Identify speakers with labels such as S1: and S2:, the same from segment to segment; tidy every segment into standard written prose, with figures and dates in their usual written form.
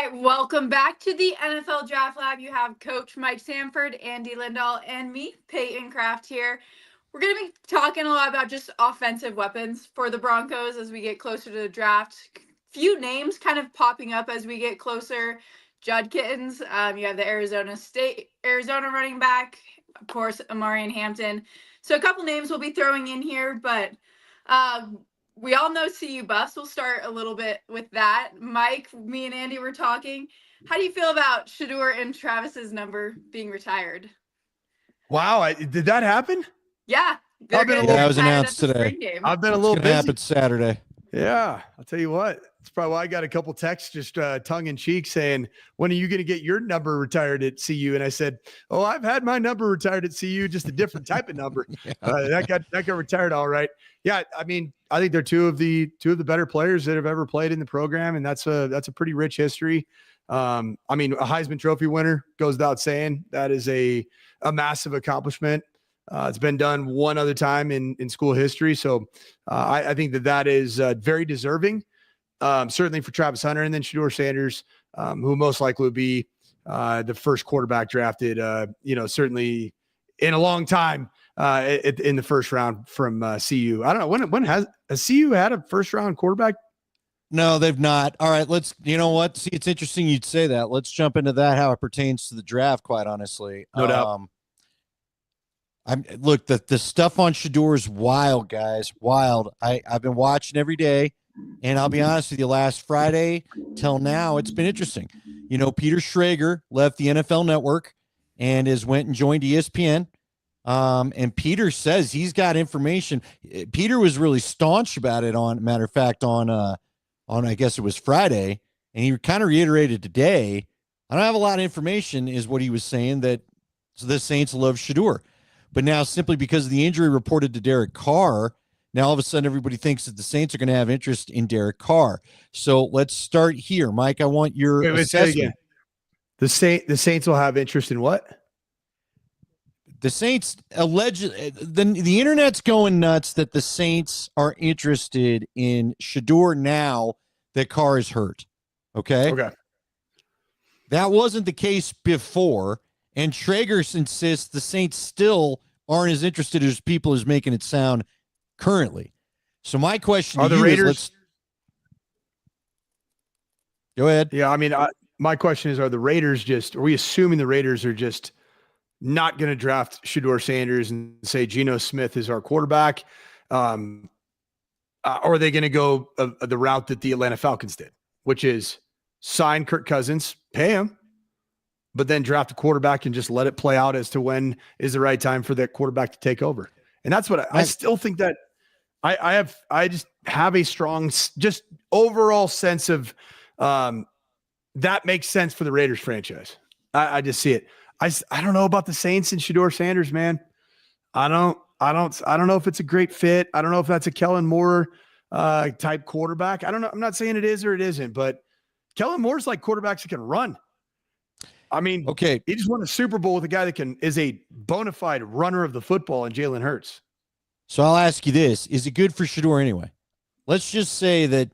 S1: right, welcome back to the NFL Draft Lab. You have Coach Mike Sanford, Andy Lindahl, and me, Peyton Kraft here. We're going to be talking a lot about just offensive weapons for the Broncos as we get closer to the draft. Few names kind of popping up as we get closer. Judd Kittens, you have the Arizona running back, of course, Amarian Hampton. So a couple names we'll be throwing in here, but we all know CU buffs. We'll start a little bit with that. Mike, me and Andy were talking. How do you feel about Shedeur and Travis's number being retired?
S2: Wow, did that happen?
S1: Yeah,
S3: that was announced today.
S2: I've been a little busy.
S3: Happen Saturday.
S2: Yeah, I'll tell you what. That's probably why I got a couple texts just tongue in cheek saying, "When are you going to get your number retired at CU?" And I said, "Oh, I've had my number retired at CU, just a different type of number. That got retired all right." Yeah, I mean, I think they're two of the better players that have ever played in the program, and that's a pretty rich history. I mean, a Heisman Trophy winner goes without saying. That is a massive accomplishment. It's been done one other time in school history, so I think that is very deserving. Certainly for Travis Hunter, and then Shedeur Sanders, who most likely would be the first quarterback drafted, certainly in a long time in the first round from CU. I don't know, when has CU had a first round quarterback?
S3: No, they've not. All right, you know what? See, it's interesting you'd say that. Let's jump into that, how it pertains to the draft, quite honestly.
S2: No doubt.
S3: Look, the stuff on Shedeur is wild, guys. Wild. I've been watching every day. And I'll be honest with you, last Friday till now, it's been interesting. You know, Peter Schrager left the NFL Network and went and joined ESPN. And Peter says he's got information. Peter was really staunch about it on I guess it was Friday. And he kind of reiterated today, I don't have a lot of information, is what he was saying, that the Saints love Shedeur. But now, simply because of the injury reported to Derek Carr, now all of a sudden everybody thinks that the Saints are going to have interest in Derek Carr. So let's start here. Mike, I want your assessment.
S2: The Saints will have interest in what?
S3: The Saints allegedly, the internet's going nuts that the Saints are interested in Shedeur now that Carr is hurt. Okay. That wasn't the case before. And Traeger insists the Saints still aren't as interested as people is making it sound currently. So my question to you is, go ahead.
S2: Yeah, I mean, my question is, are we assuming the Raiders are just not going to draft Shedeur Sanders and say Geno Smith is our quarterback? Or are they going to go the route that the Atlanta Falcons did, which is sign Kirk Cousins, pay him, but then draft a quarterback and just let it play out as to when is the right time for that quarterback to take over? And that's what I still think that I just have a strong, just overall sense of that makes sense for the Raiders franchise. I just see it. I don't know about the Saints and Shedeur Sanders, man. I don't know if it's a great fit. I don't know if that's a Kellen Moore type quarterback. I don't know. I'm not saying it is or it isn't, but Kellen Moore's like quarterbacks that can run. I mean,
S3: okay,
S2: he just won a Super Bowl with a guy that is a bona fide runner of the football in Jalen Hurts.
S3: So I'll ask you this. Is it good for Shedeur anyway? Let's just say that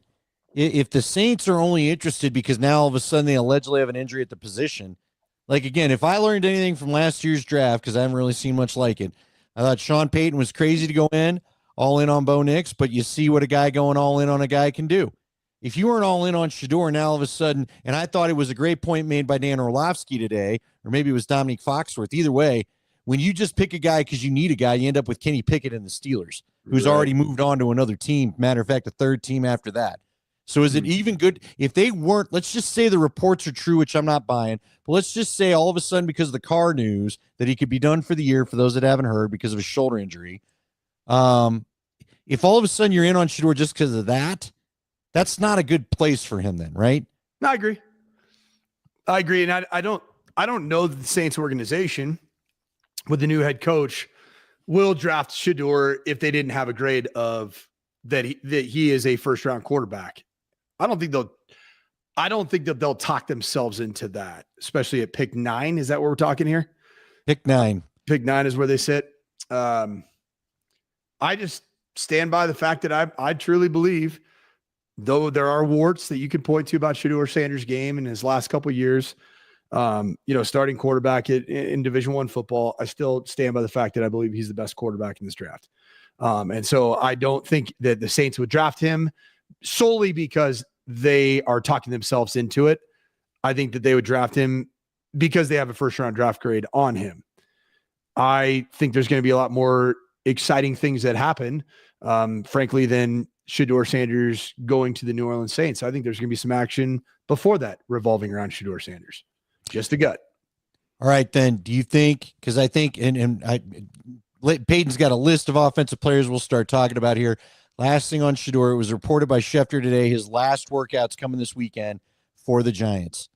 S3: if the Saints are only interested because now all of a sudden they allegedly have an injury at the position, like, again, if I learned anything from last year's draft, because I haven't really seen much like it, I thought Sean Payton was crazy to go all in on Bo Nix, but you see what a guy going all in on a guy can do. If you weren't all in on Shedeur, now all of a sudden, and I thought it was a great point made by Dan Orlovsky today, or maybe it was Dominique Foxworth. Either way, when you just pick a guy because you need a guy, you end up with Kenny Pickett and the Steelers, who's already moved on to another team. Matter of fact, a third team after that. So is it even good if they weren't? Let's just say the reports are true, which I'm not buying, but let's just say all of a sudden, because of the Carr news, that he could be done for the year for those that haven't heard because of his shoulder injury. If all of a sudden you're in on Shedeur just because of that, that's not a good place for him then, right?
S2: No, I agree. And I don't know that the Saints organization with the new head coach will draft Shedeur if they didn't have a grade of that he is a first round quarterback. I don't think that they'll talk themselves into that, especially at pick 9. Is that what we're talking here?
S3: Pick 9.
S2: Pick 9 is where they sit. I just stand by the fact that I truly believe though there are warts that you can point to about Shedeur Sanders' game in his last couple of years, starting quarterback in Division I football, I still stand by the fact that I believe he's the best quarterback in this draft. And so I don't think that the Saints would draft him solely because they are talking themselves into it. I think that they would draft him because they have a first-round draft grade on him. I think there's going to be a lot more exciting things that happen, frankly, than Shedeur Sanders going to the New Orleans Saints. I think there's going to be some action before that revolving around Shedeur Sanders. Just a gut.
S3: All right, then. Do you think, because I think, Peyton's got a list of offensive players we'll start talking about here. Last thing on Shedeur, it was reported by Schefter today, his last workout's coming this weekend for the Giants.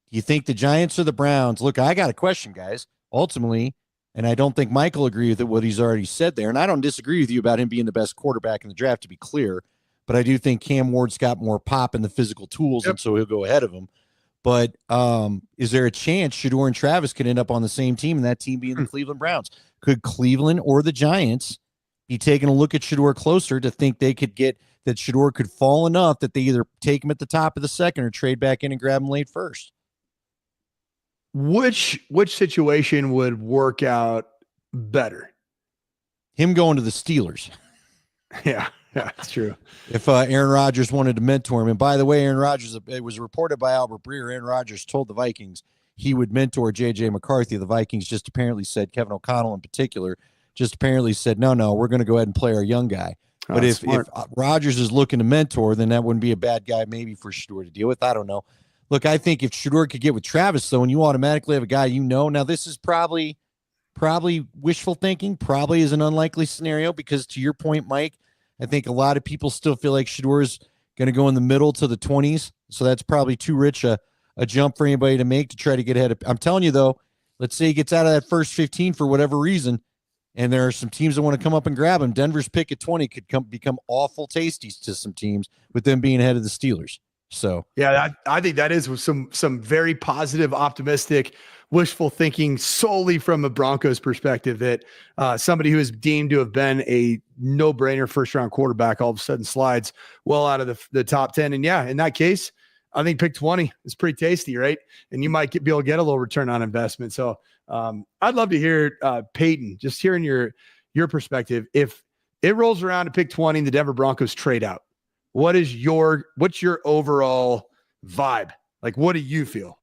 S3: Do you think the Giants or the Browns? Look, I got a question, guys. Ultimately, and I don't think Michael will agree with what he's already said there, and I don't disagree with you about him being the best quarterback in the draft, to be clear, but I do think Cam Ward's got more pop in the physical tools, and so he'll go ahead of him. But is there a chance Shedeur and Travis could end up on the same team, and that team being the Cleveland Browns? Could Cleveland or the Giants be taking a look at Shedeur closer to think they could get that Shedeur could fall enough that they either take him at the top of the second or trade back in and grab him late first?
S2: Which situation would work out better?
S3: Him going to the Steelers.
S2: Yeah, that's true.
S3: If Aaron Rodgers wanted to mentor him, and by the way, Aaron Rodgers, it was reported by Albert Breer, Aaron Rodgers told the Vikings he would mentor J.J. McCarthy. The Vikings just apparently said, Kevin O'Connell in particular, just apparently said, no, we're going to go ahead and play our young guy. But if Rodgers is looking to mentor, then that wouldn't be a bad guy maybe for Shedeur to deal with. I don't know. Look, I think if Shedeur could get with Travis, though, and you automatically have a guy now this is probably wishful thinking, probably is an unlikely scenario because, to your point, Mike, I think a lot of people still feel like Shedeur is going to go in the middle to the 20s, so that's probably too rich a jump for anybody to make to try to get ahead of. I'm telling you, though, let's say he gets out of that first 15 for whatever reason, and there are some teams that want to come up and grab him. Denver's pick at 20 could become awful tasties to some teams with them being ahead of the Steelers. So
S2: yeah, I think that is some very positive, optimistic, wishful thinking solely from a Broncos perspective that somebody who is deemed to have been a no-brainer first-round quarterback all of a sudden slides well out of the top 10. And yeah, in that case, I think pick 20 is pretty tasty, right? And you might be able to get a little return on investment. So I'd love to hear Peyton, just hearing your perspective. If it rolls around to pick 20 and the Denver Broncos trade out, what's your overall vibe? Like, what do you feel?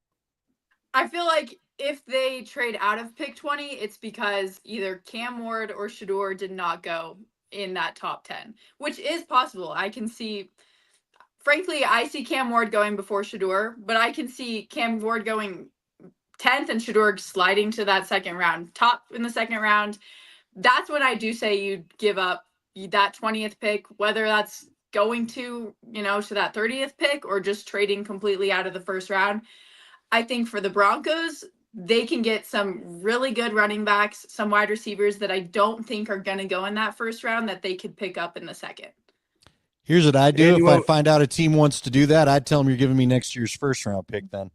S1: I feel like if they trade out of pick 20, it's because either Cam Ward or Shedeur did not go in that top 10, which is possible. I can see, frankly, I see Cam Ward going before Shedeur, but I can see Cam Ward going 10th and Shedeur sliding to that second round, top in the second round. That's when I do say you'd give up that 20th pick, whether that's going to that 30th pick or just trading completely out of the first round. I think for the Broncos, they can get some really good running backs, some wide receivers that I don't think are going to go in that first round that they could pick up in the second.
S3: Here's what I do. If I find out a team wants to do that, I'd tell them you're giving me next year's first round pick then.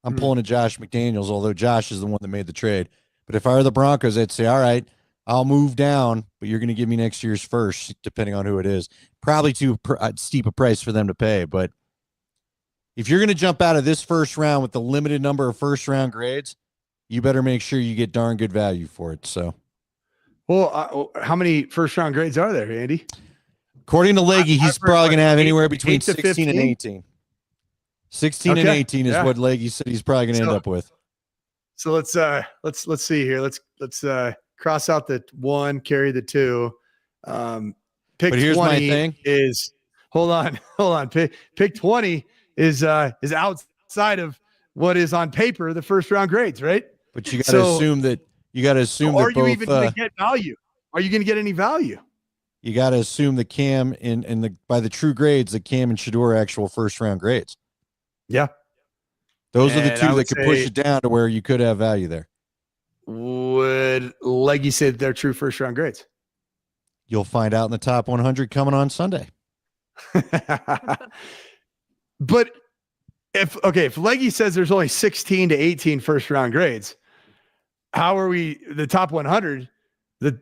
S3: I'm pulling a Josh McDaniels, although Josh is the one that made the trade. But if I were the Broncos, I'd say, all right, I'll move down, but you're going to give me next year's first, depending on who it is. Probably too steep a price for them to pay, but if you're going to jump out of this first round with the limited number of first round grades, you better make sure you get darn good value for it. So,
S2: well, how many first round grades are there, Andy?
S3: According to Leggy, he's probably going to have anywhere between 16 and 18. 16 and 18 is what Leggy said he's probably going to end up with.
S2: So let's see here. Let's cross out the 1, carry the 2. Pick 20 is hold on. Pick 20 is outside of what is on paper the first round grades, right?
S3: But you got to assume that
S2: are you even going to get value? Are you going to get any value?
S3: You got to assume that Cam by the true grades that Cam and Shedeur are actual first round grades.
S2: Yeah.
S3: Those are the two that could push it down to where you could have value there.
S2: Would Leggy say that they're true first round grades?
S3: You'll find out in the top 100 coming on Sunday.
S2: But if Leggy says there's only 16 to 18 first round grades, how are we the top 100? The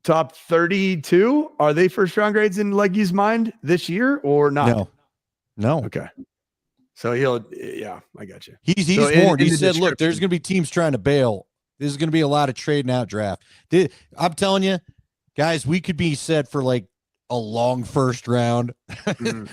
S2: top 32, are they first round grades in Leggy's mind this year or not?
S3: No.
S2: Okay. So I got you.
S3: He's
S2: So
S3: warned.
S2: in
S3: He
S2: the
S3: said, look, there's
S2: description-
S3: going to be teams trying to bail. This is going to be a lot of trading out draft. I'm telling you, guys, we could be set for like a long first round.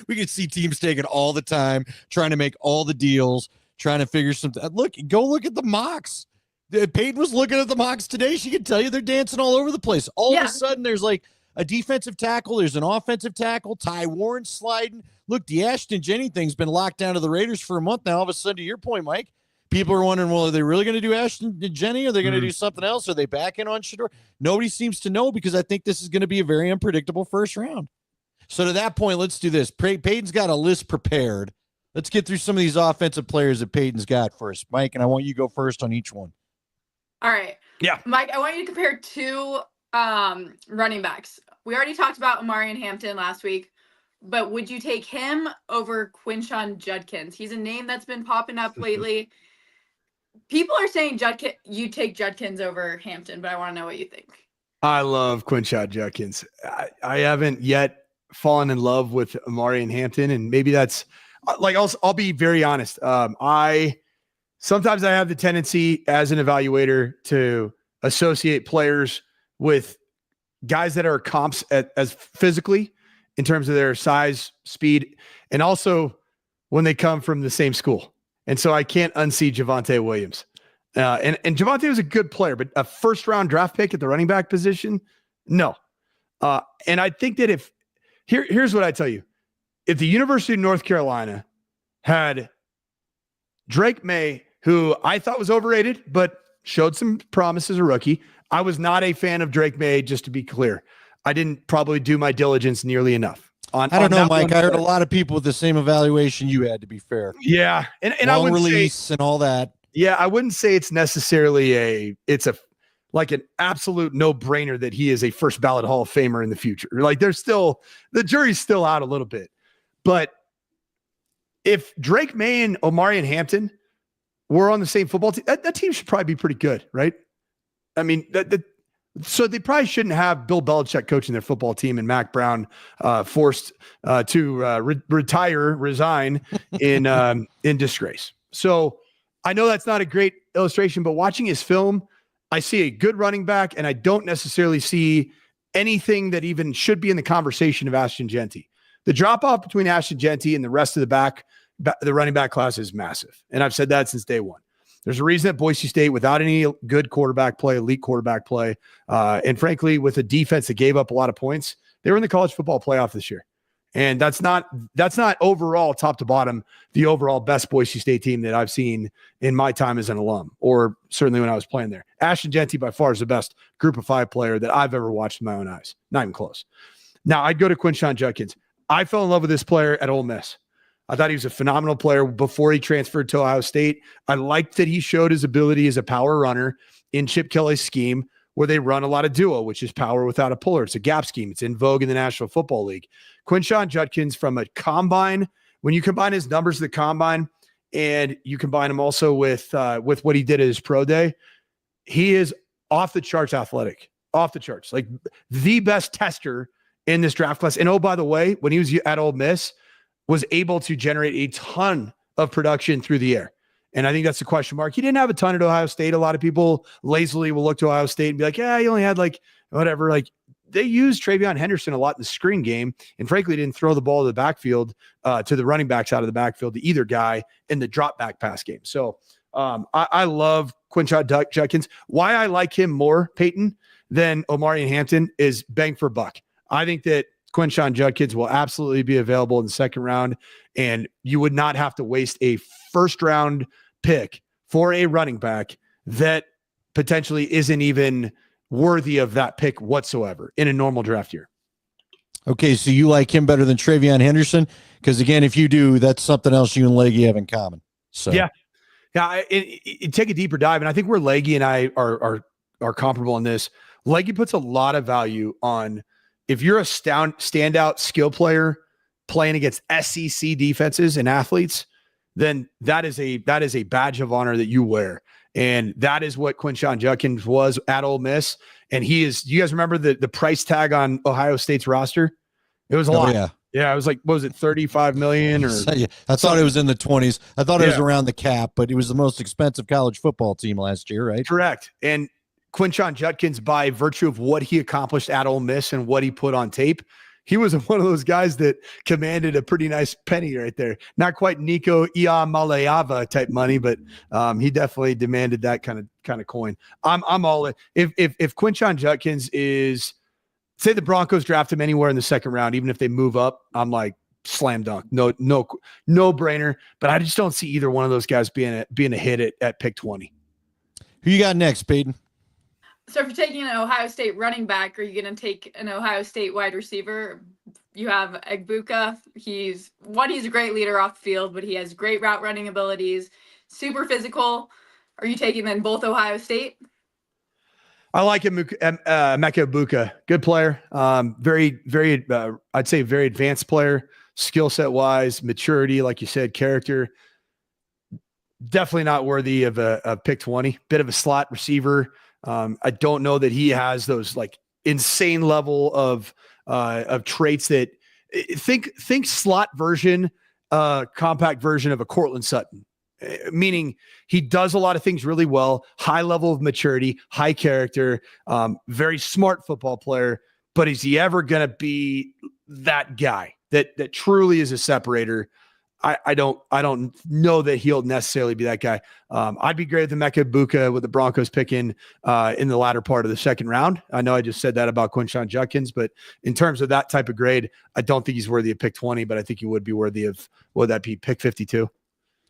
S3: We could see teams taking all the time, trying to make all the deals, trying to figure something. Go look at the mocks. Peyton was looking at the mocks today. She could tell you they're dancing all over the place. All of a sudden, there's like a defensive tackle. There's an offensive tackle. Ty Warren sliding. Look, the Ashton Jennings thing's been locked down to the Raiders for a month now. All of a sudden, to your point, Mike, people are wondering, well, are they really going to do Ashton and Jenny? Are they going to do something else? Are they back in on Shedeur? Nobody seems to know because I think this is going to be a very unpredictable first round. So to that point, let's do this. Peyton's got a list prepared. Let's get through some of these offensive players that Peyton's got first. Mike, and I want you to go first on each one.
S1: All right.
S2: Yeah.
S1: Mike, I want you to compare two running backs. We already talked about Omarion Hampton last week, but would you take him over Quinshon Judkins? He's a name that's been popping up lately. People are saying you take Judkins over Hampton, but I want to know what you think.
S2: I love Quinshon Judkins. I haven't yet fallen in love with Omarion Hampton, and maybe that's like I'll be very honest. Sometimes I have the tendency as an evaluator to associate players with guys that are comps as physically in terms of their size, speed, and also when they come from the same school. And so I can't unsee Javonte Williams. And Javonte was a good player, but a first-round draft pick at the running back position, no. And I think that here's what I tell you. If the University of North Carolina had Drake May, who I thought was overrated, but showed some promise as a rookie. I was not a fan of Drake May, just to be clear. I didn't probably do my diligence nearly enough.
S3: I don't know, Mike. I heard a lot of people with the same evaluation you had, to be fair.
S2: Yeah. And
S3: long
S2: I wouldn't
S3: release and all that.
S2: Yeah, I wouldn't say it's necessarily like an absolute no-brainer that he is a first ballot Hall of Famer in the future. Like the jury's still out a little bit. But if Drake May and Omarion Hampton were on the same football team, that team should probably be pretty good, right? I mean, so they probably shouldn't have Bill Belichick coaching their football team and Mac Brown forced to resign in disgrace. So I know that's not a great illustration, but watching his film, I see a good running back, and I don't necessarily see anything that even should be in the conversation of Ashton Jeanty. The drop-off between Ashton Jeanty and the rest of the running back class is massive. And I've said that since day one. There's a reason that Boise State, without any good quarterback play, elite quarterback play, and frankly, with a defense that gave up a lot of points, they were in the college football playoff this year. And that's not overall, top to bottom, the overall best Boise State team that I've seen in my time as an alum, or certainly when I was playing there. Ashton Jeanty by far is the best group of 5 player that I've ever watched with my own eyes. Not even close. Now, I'd go to Quinshon Judkins. I fell in love with this player at Ole Miss. I thought he was a phenomenal player before he transferred to Ohio State. I liked that he showed his ability as a power runner in Chip Kelly's scheme, where they run a lot of duo, which is power without a puller. It's a gap scheme. It's in vogue in the National Football League. Quinshon Judkins from a combine, when you combine his numbers at the combine and you combine him also with what he did at his pro day, he is off the charts athletic, off the charts, like the best tester in this draft class. And oh, by the way, when he was at Ole Miss, was able to generate a ton of production through the air. And I think that's the question mark. He didn't have a ton at Ohio State. A lot of people lazily will look to Ohio State and be like, yeah, he only had like whatever. Like they used Travion Henderson a lot in the screen game, and frankly didn't throw the ball to the backfield, to the running backs out of the backfield, to either guy in the drop back pass game. So I love Quinshon Judkins. Why I like him more, Peyton, than Omarion Hampton is bang for buck. I think that Quinshon Judkins will absolutely be available in the second round, and you would not have to waste a first round pick for a running back that potentially isn't even worthy of that pick whatsoever in a normal draft year.
S3: Okay, so you like him better than Travion Henderson? Because again, if you do, that's something else you and Leggy have in common. So
S2: yeah, take a deeper dive, and I think where Leggy and I are comparable in this. Leggy puts a lot of value on, if you're a standout skill player playing against SEC defenses and athletes, then that is a badge of honor that you wear. And that is what Quinshon Judkins was at Ole Miss. And he is, do you guys remember the price tag on Ohio State's roster? It was a lot.
S3: Yeah.
S2: Yeah, it was like, what was it, 35 million or
S3: I thought it was in the 20s. I thought it was
S2: Yeah.
S3: around the cap, but it was the most expensive college football team last year, right?
S2: correct. And Quinshon Judkins, by virtue of what he accomplished at Ole Miss and what he put on tape, he was one of those guys that commanded a pretty nice penny right there. Not quite Nico Iamaleava type money, but he definitely demanded that kind of coin. I'm all in. If Quinshon Judkins is, say the Broncos draft him anywhere in the second round, even if they move up, I'm like slam dunk, no brainer. But I just don't see either one of those guys being a hit at pick 20.
S3: Who you got next, Peyton?
S1: So if you're taking an Ohio State running back, are you going to take an Ohio State wide receiver? You have Egbuka. He's a great leader off the field, but he has great route running abilities, super physical. Are you taking then both Ohio State?
S2: I like him, Emeka Egbuka. Good player. Very, very, I'd say very advanced player, skill set wise, maturity, like you said, character. Definitely not worthy of a pick 20. Bit of a slot receiver. I don't know that he has those like insane level of traits that think slot version, compact version of a Cortland Sutton. Meaning he does a lot of things really well, high level of maturity, high character, very smart football player. But is he ever going to be that guy that truly is a separator? I don't know that he'll necessarily be that guy. I'd be great with the Emeka Egbuka with the Broncos picking in the latter part of the second round. I know I just said that about Quinshon Judkins, but in terms of that type of grade, I don't think he's worthy of pick 20, but I think he would be worthy of, would that be pick 52?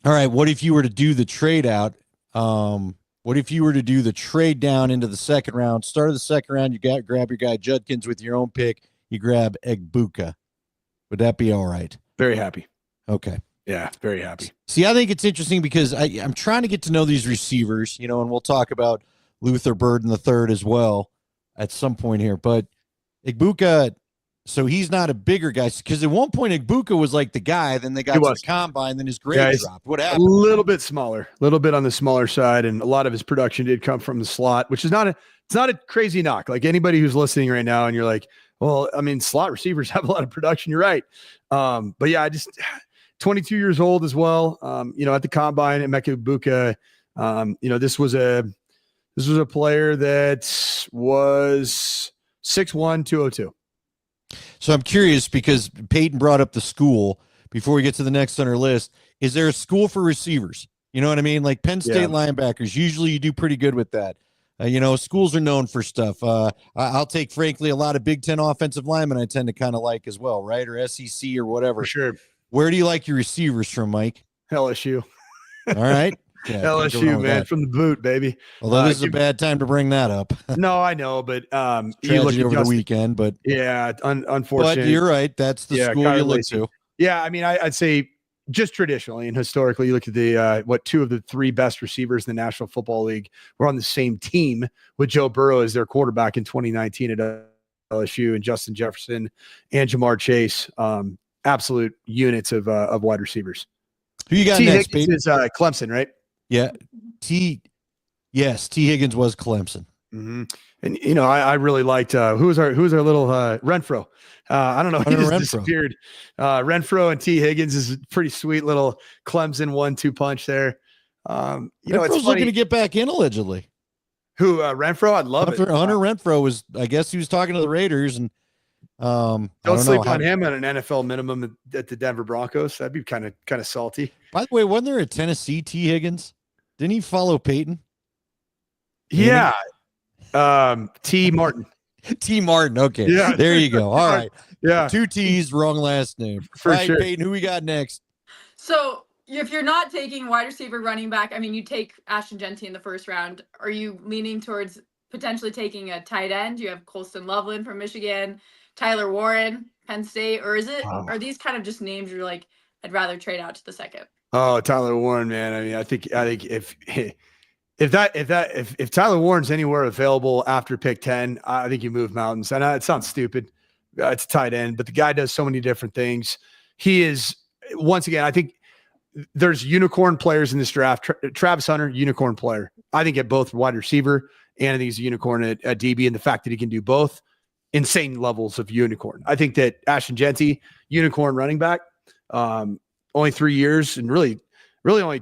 S3: All right. What if you were to do the trade out? What if you were to do the trade down into the second round? Start of the second round, you grab your guy Judkins with your own pick. You grab Egbuka. Would that be all right?
S2: Very happy.
S3: Okay.
S2: Yeah, very happy.
S3: See, I think it's interesting because I'm trying to get to know these receivers, and we'll talk about Luther Burden the third as well at some point here. But Egbuka, so he's not a bigger guy because at one point Egbuka was like the guy. Then they got to the combine, then his grade dropped. What happened?
S2: A little bit smaller, a little bit on the smaller side, and a lot of his production did come from the slot, which is it's not a crazy knock. Like anybody who's listening right now, and you're like, well, I mean, slot receivers have a lot of production. You're right, but yeah, I just. 22 years old as well. At the combine at Emeka Egbuka, this was a player that was 6'1", 202.
S3: So I'm curious because Peyton brought up the school before we get to the next on our list. Is there a school for receivers? You know what I mean? Like Penn State linebackers, usually you do pretty good with that. Schools are known for stuff. I'll take, frankly, a lot of Big Ten offensive linemen I tend to kind of like as well, right? Or SEC or whatever.
S2: For sure.
S3: Where do you like your receivers from, Mike?
S2: LSU.
S3: All right. Yeah,
S2: LSU, man, from the boot, baby.
S3: Although this is a bad time to bring that up.
S2: No, I know, but
S3: you look over the weekend, but
S2: yeah, unfortunately.
S3: But you're right. That's the school you look to.
S2: Yeah, I mean, I'd say just traditionally and historically, you look at the two of the three best receivers in the National Football League were on the same team with Joe Burrow as their quarterback in 2019 at LSU, and Justin Jefferson and Jamar Chase. Absolute units of wide receivers.
S3: Who you got
S2: T.
S3: next,
S2: Higgins is Clemson, right?
S3: Yeah. T. Higgins was Clemson.
S2: Mm-hmm. And I really liked who was our little Renfro. I don't know. He just disappeared. Renfro and T. Higgins is a pretty sweet little Clemson 1-2 punch there.
S3: Renfro's looking to get back in allegedly.
S2: Who Renfro? I'd love it.
S3: Hunter Renfro was. I guess he was talking to the Raiders and.
S2: Don't sleep on him at an NFL minimum at the Denver Broncos. That'd be kind of salty.
S3: By the way, wasn't there a Tennessee T. Higgins? Didn't he follow Peyton?
S2: Yeah. T. Martin.
S3: T. Martin. Okay.
S2: Yeah.
S3: There you go. All right.
S2: Yeah.
S3: 2 T's, wrong last name.
S2: For
S3: all right,
S2: sure.
S3: Peyton, who we got next?
S1: So if you're not taking wide receiver, running back, I mean, you take Ashton Genty in the first round. Are you leaning towards potentially taking a tight end? You have Colston Loveland from Michigan, Tyler Warren, Penn State, or are these kind of just names you're like, I'd rather trade out to the second?
S2: Oh, Tyler Warren, man. I mean, I think if Tyler Warren's anywhere available after pick 10, I think you move mountains. I know it sounds stupid. It's a tight end, but the guy does so many different things. He is, once again, I think there's unicorn players in this draft. Travis Hunter, unicorn player. I think at both wide receiver, and I think he's a unicorn at DB, and the fact that he can do both. insane levels of unicorn. I think that Ashton Jeanty, unicorn running back, only 3 years and really only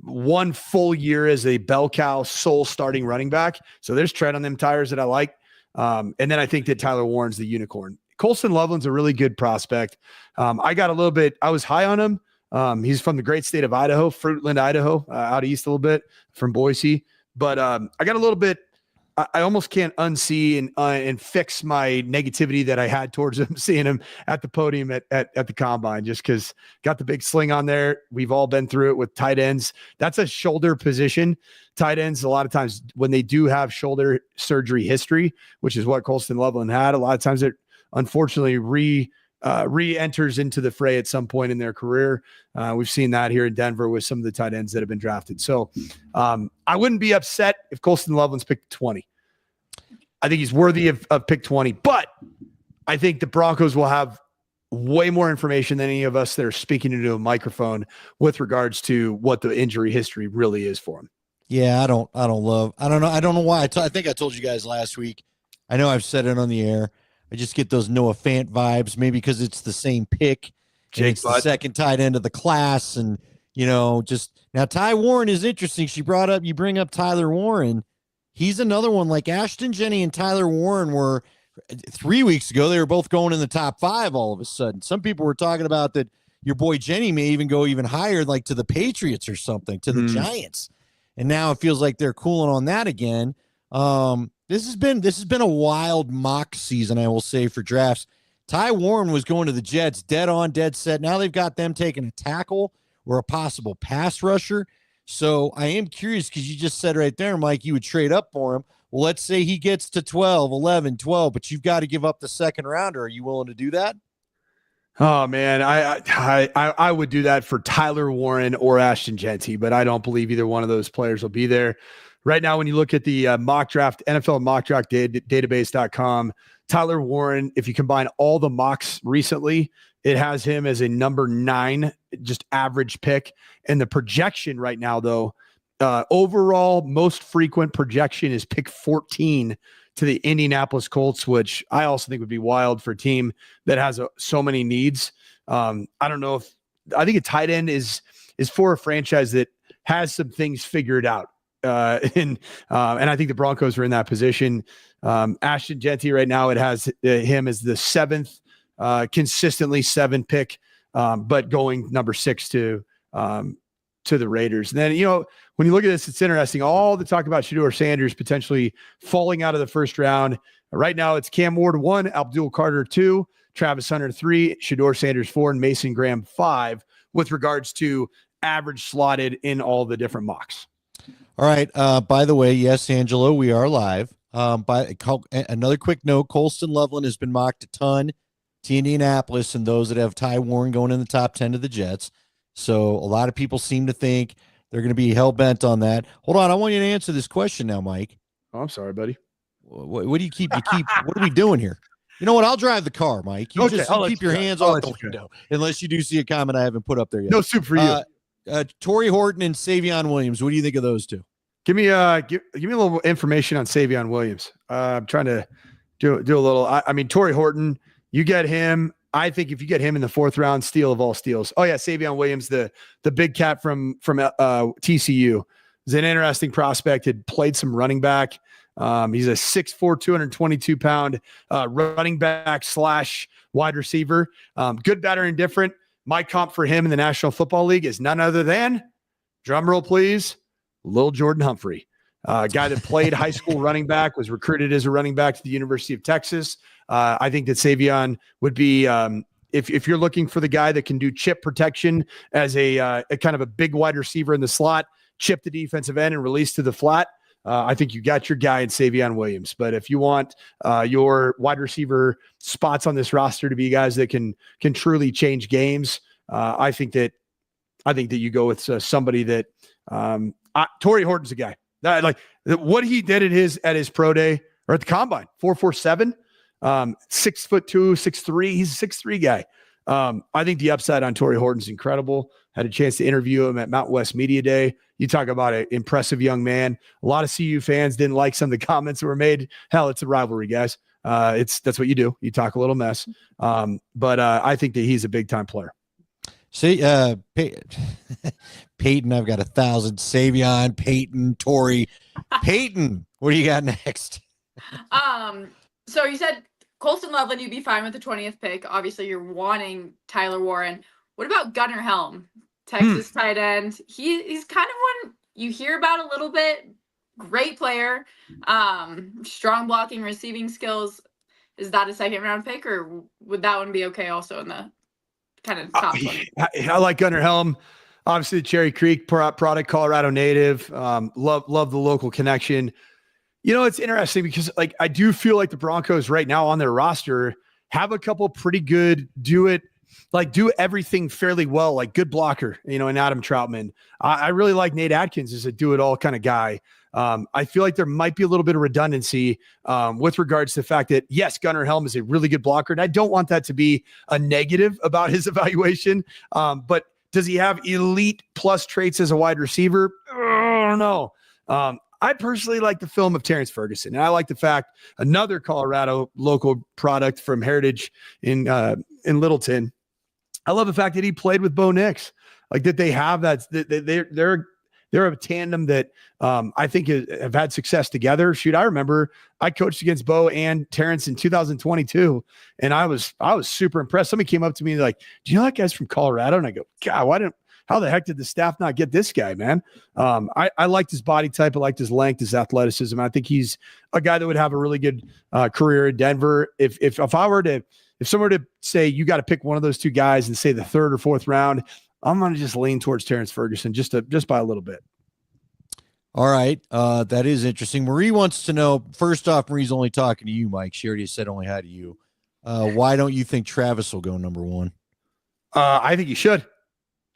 S2: one full year as a bell cow sole starting running back. So there's tread on them tires that I like. And then I think that Tyler Warren's the unicorn. Colston Loveland's a really good prospect. I was high on him. He's from the great state of Idaho, Fruitland, Idaho, out east a little bit from Boise. But I got a little bit, I almost can't unsee and fix my negativity that I had towards him, seeing him at the podium at the combine, just because got the big sling on there. We've all been through it with tight ends. That's a shoulder position. Tight ends, a lot of times when they do have shoulder surgery history, which is what Colston Loveland had, a lot of times it unfortunately re-enters into the fray at some point in their career. We've seen that here in Denver with some of the tight ends that have been drafted. So I wouldn't be upset if Colston Loveland's picked 20. I think he's worthy of pick 20, but I think the Broncos will have way more information than any of us that are speaking into a microphone with regards to what the injury history really is for him.
S3: Yeah, I don't know. I don't know why. I think I told you guys last week. I know I've said it on the air. I just get those Noah Fant vibes, maybe because it's the same pick. It's the second tight end of the class. And, just now Ty Warren is interesting. You bring up Tyler Warren. He's another one like Ashton Jeanty and Tyler Warren were 3 weeks ago. They were both going in the top 5 all of a sudden. Some people were talking about that your boy Jeanty may even go even higher, like to the Patriots or something, to the Giants. And now it feels like they're cooling on that again. This has been a wild mock season, I will say, for drafts. Ty Warren was going to the Jets, dead on, dead set. Now they've got them taking a tackle or a possible pass rusher. So I am curious because you just said right there, Mike, you would trade up for him. Well, let's say he gets to 12, 11, 12, but you've got to give up the second rounder. Are you willing to do that?
S2: Oh man, I would do that for Tyler Warren or Ashton Jeanty, but I don't believe either one of those players will be there. Right now, when you look at the mock draft, NFL mock draft database.com, Tyler Warren, if you combine all the mocks recently, it has him as a number 9, just average pick. And the projection right now, though, overall, most frequent projection is pick 14 to the Indianapolis Colts, which I also think would be wild for a team that has so many needs. I think a tight end is for a franchise that has some things figured out. And I think the Broncos are in that position. Ashton Jeanty right now, it has him as the 7th, consistently 7 pick, but going number 6 to the Raiders. And then, when you look at this, it's interesting. All the talk about Shedeur Sanders potentially falling out of the first round. Right now, it's Cam Ward 1, Abdul Carter 2, Travis Hunter 3, Shedeur Sanders 4, and Mason Graham 5 with regards to average slotted in all the different mocks.
S3: All right. By the way, yes, Angelo, we are live. Another quick note, Colston Loveland has been mocked a ton to Indianapolis and those that have Ty Warren going in the top 10 to the Jets. So a lot of people seem to think they're going to be hell-bent on that. Hold on. I want you to answer this question now, Mike.
S2: Oh, I'm sorry, buddy.
S3: What do you keep? What are we doing here? You know what? I'll drive the car, Mike. You keep your hands off the window, unless you do see a comment I haven't put up there yet.
S2: No soup for you.
S3: Torrey Horton and Savion Williams. What do you think of those two?
S2: Give me a little information on Savion Williams. I'm trying to do a little. I mean, Torrey Horton, you get him. I think if you get him in the 4th round, steal of all steals. Oh yeah, Savion Williams, the big cat from TCU, is an interesting prospect. Had played some running back. He's a 6'4", 222 pound running back / wide receiver. Good, better, and different. My comp for him in the National Football League is none other than, drumroll please, Lil Jordan Humphrey, a guy that played high school running back, was recruited as a running back to the University of Texas. I think that Savion would be, if you're looking for the guy that can do chip protection as a kind of a big wide receiver in the slot, chip the defensive end and release to the flat, I think you got your guy in Savion Williams. But if you want your wide receiver spots on this roster to be guys that can truly change games, I think that you go with somebody that Torrey Horton's a guy that, like, what he did at his pro day or at the combine, 4.47, 6'2", 6'3". He's a 6'3" guy. I think the upside on Torrey Horton's incredible. Had a chance to interview him at Mountain West Media Day. You talk about an impressive young man. A lot of CU fans didn't like some of the comments that were made. Hell, it's a rivalry, guys. That's what you do. You talk a little mess. But I think that he's a big time player.
S3: See, Peyton, I've got 1,000. Savion, Peyton, Torrey. Peyton, what do you got next?
S1: So you said Colston Loveland, you'd be fine with the 20th pick. Obviously, you're wanting Tyler Warren. What about Gunnar Helm, Texas tight end? He's kind of one you hear about a little bit. Great player, strong blocking, receiving skills. Is that a second round pick, or would that one be okay also in the kind of top 20?
S2: I like Gunnar Helm. Obviously, the Cherry Creek product, Colorado native. Love the local connection. You know, it's interesting because I do feel like the Broncos right now on their roster have a couple pretty good do everything fairly well, like good blocker, and Adam Troutman. I really like Nate Atkins as a do it all kind of guy. I feel like there might be a little bit of redundancy with regards to the fact that, yes, Gunnar Helm is a really good blocker, and I don't want that to be a negative about his evaluation. But does he have elite plus traits as a wide receiver? I don't know. I personally like the film of Terrence Ferguson, and I like the fact another Colorado local product from Heritage in Littleton. I love the fact that he played with Bo Nix, like that they have that they're a tandem that I think have had success together. Shoot, I remember I coached against Bo and Terrence in 2022, and I was super impressed. Somebody came up to me like, "Do you know that guy's from Colorado?" And I go, "God, how the heck did the staff not get this guy, man?" I liked his body type. I liked his length, his athleticism. I think he's a guy that would have a really good career in Denver. If someone were to say you got to pick one of those two guys and say the third or fourth round, I'm going to just lean towards Terrence Ferguson just by a little bit.
S3: All right. That is interesting. Marie wants to know, first off, Marie's only talking to you, Mike. She already said only hi to you. Why don't you think Travis will go number one?
S2: I think he should.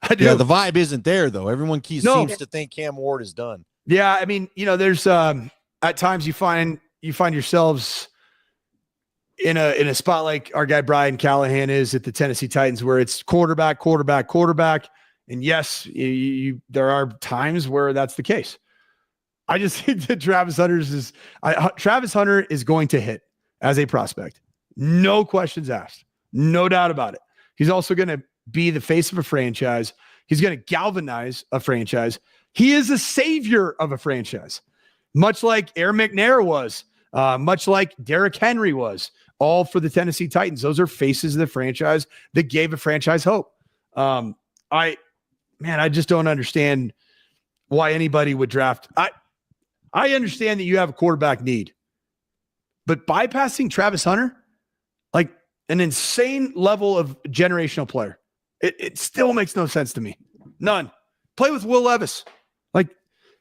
S2: I do.
S3: Yeah, the vibe isn't there, though. Everyone seems to think Cam Ward is done.
S2: Yeah, I mean, there's at times you find yourselves in a spot like our guy Brian Callahan is at the Tennessee Titans, where it's quarterback. And yes, there are times where that's the case. I just think that Travis Hunter is going to hit as a prospect. No questions asked. No doubt about it. He's also going to be the face of a franchise. He's going to galvanize a franchise. He is a savior of a franchise, much like Aaron McNair was, much like Derrick Henry was, all for the Tennessee Titans. Those are faces of the franchise that gave a franchise hope. I just don't understand why anybody would draft. I understand that you have a quarterback need, but bypassing Travis Hunter, like an insane level of generational player, it still makes no sense to me. None. Play with Will Levis. Like,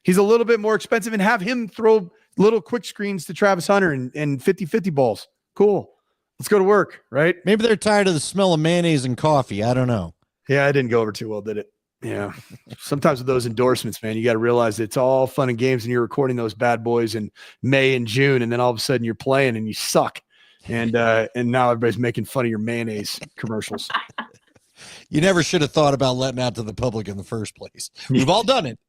S2: he's a little bit more expensive, and have him throw little quick screens to Travis Hunter and 50-50 balls. Cool. Let's go to work, right?
S3: Maybe they're tired of the smell of mayonnaise and coffee. I don't know.
S2: Yeah, it didn't go over too well, did it? Yeah. Sometimes with those endorsements, man, you got to realize it's all fun and games, and you're recording those bad boys in May and June, and then all of a sudden you're playing and you suck. And now everybody's making fun of your mayonnaise commercials.
S3: You never should have thought about letting out to the public in the first place. We've all done it.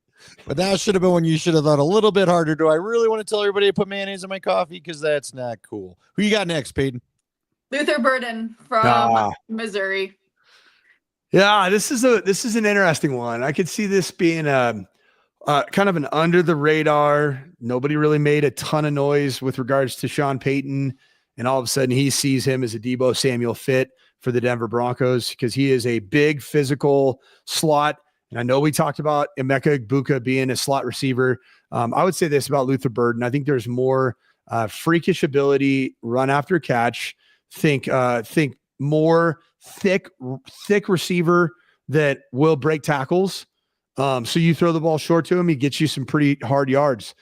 S3: But that should have been when you should have thought a little bit harder. Do I really want to tell everybody to put mayonnaise in my coffee? Because that's not cool. Who you got next, Peyton?
S1: Luther Burden from Missouri.
S2: Yeah, this is an interesting one. I could see this being kind of an under the radar. Nobody really made a ton of noise with regards to Sean Payton, and all of a sudden he sees him as a Deebo Samuel fit for the Denver Broncos because he is a big physical slot. And I know we talked about Emeka Egbuka being a slot receiver. I would say this about Luther Burden. I think there's more freakish ability, run after catch. Think more thick receiver that will break tackles. So you throw the ball short to him, he gets you some pretty hard yards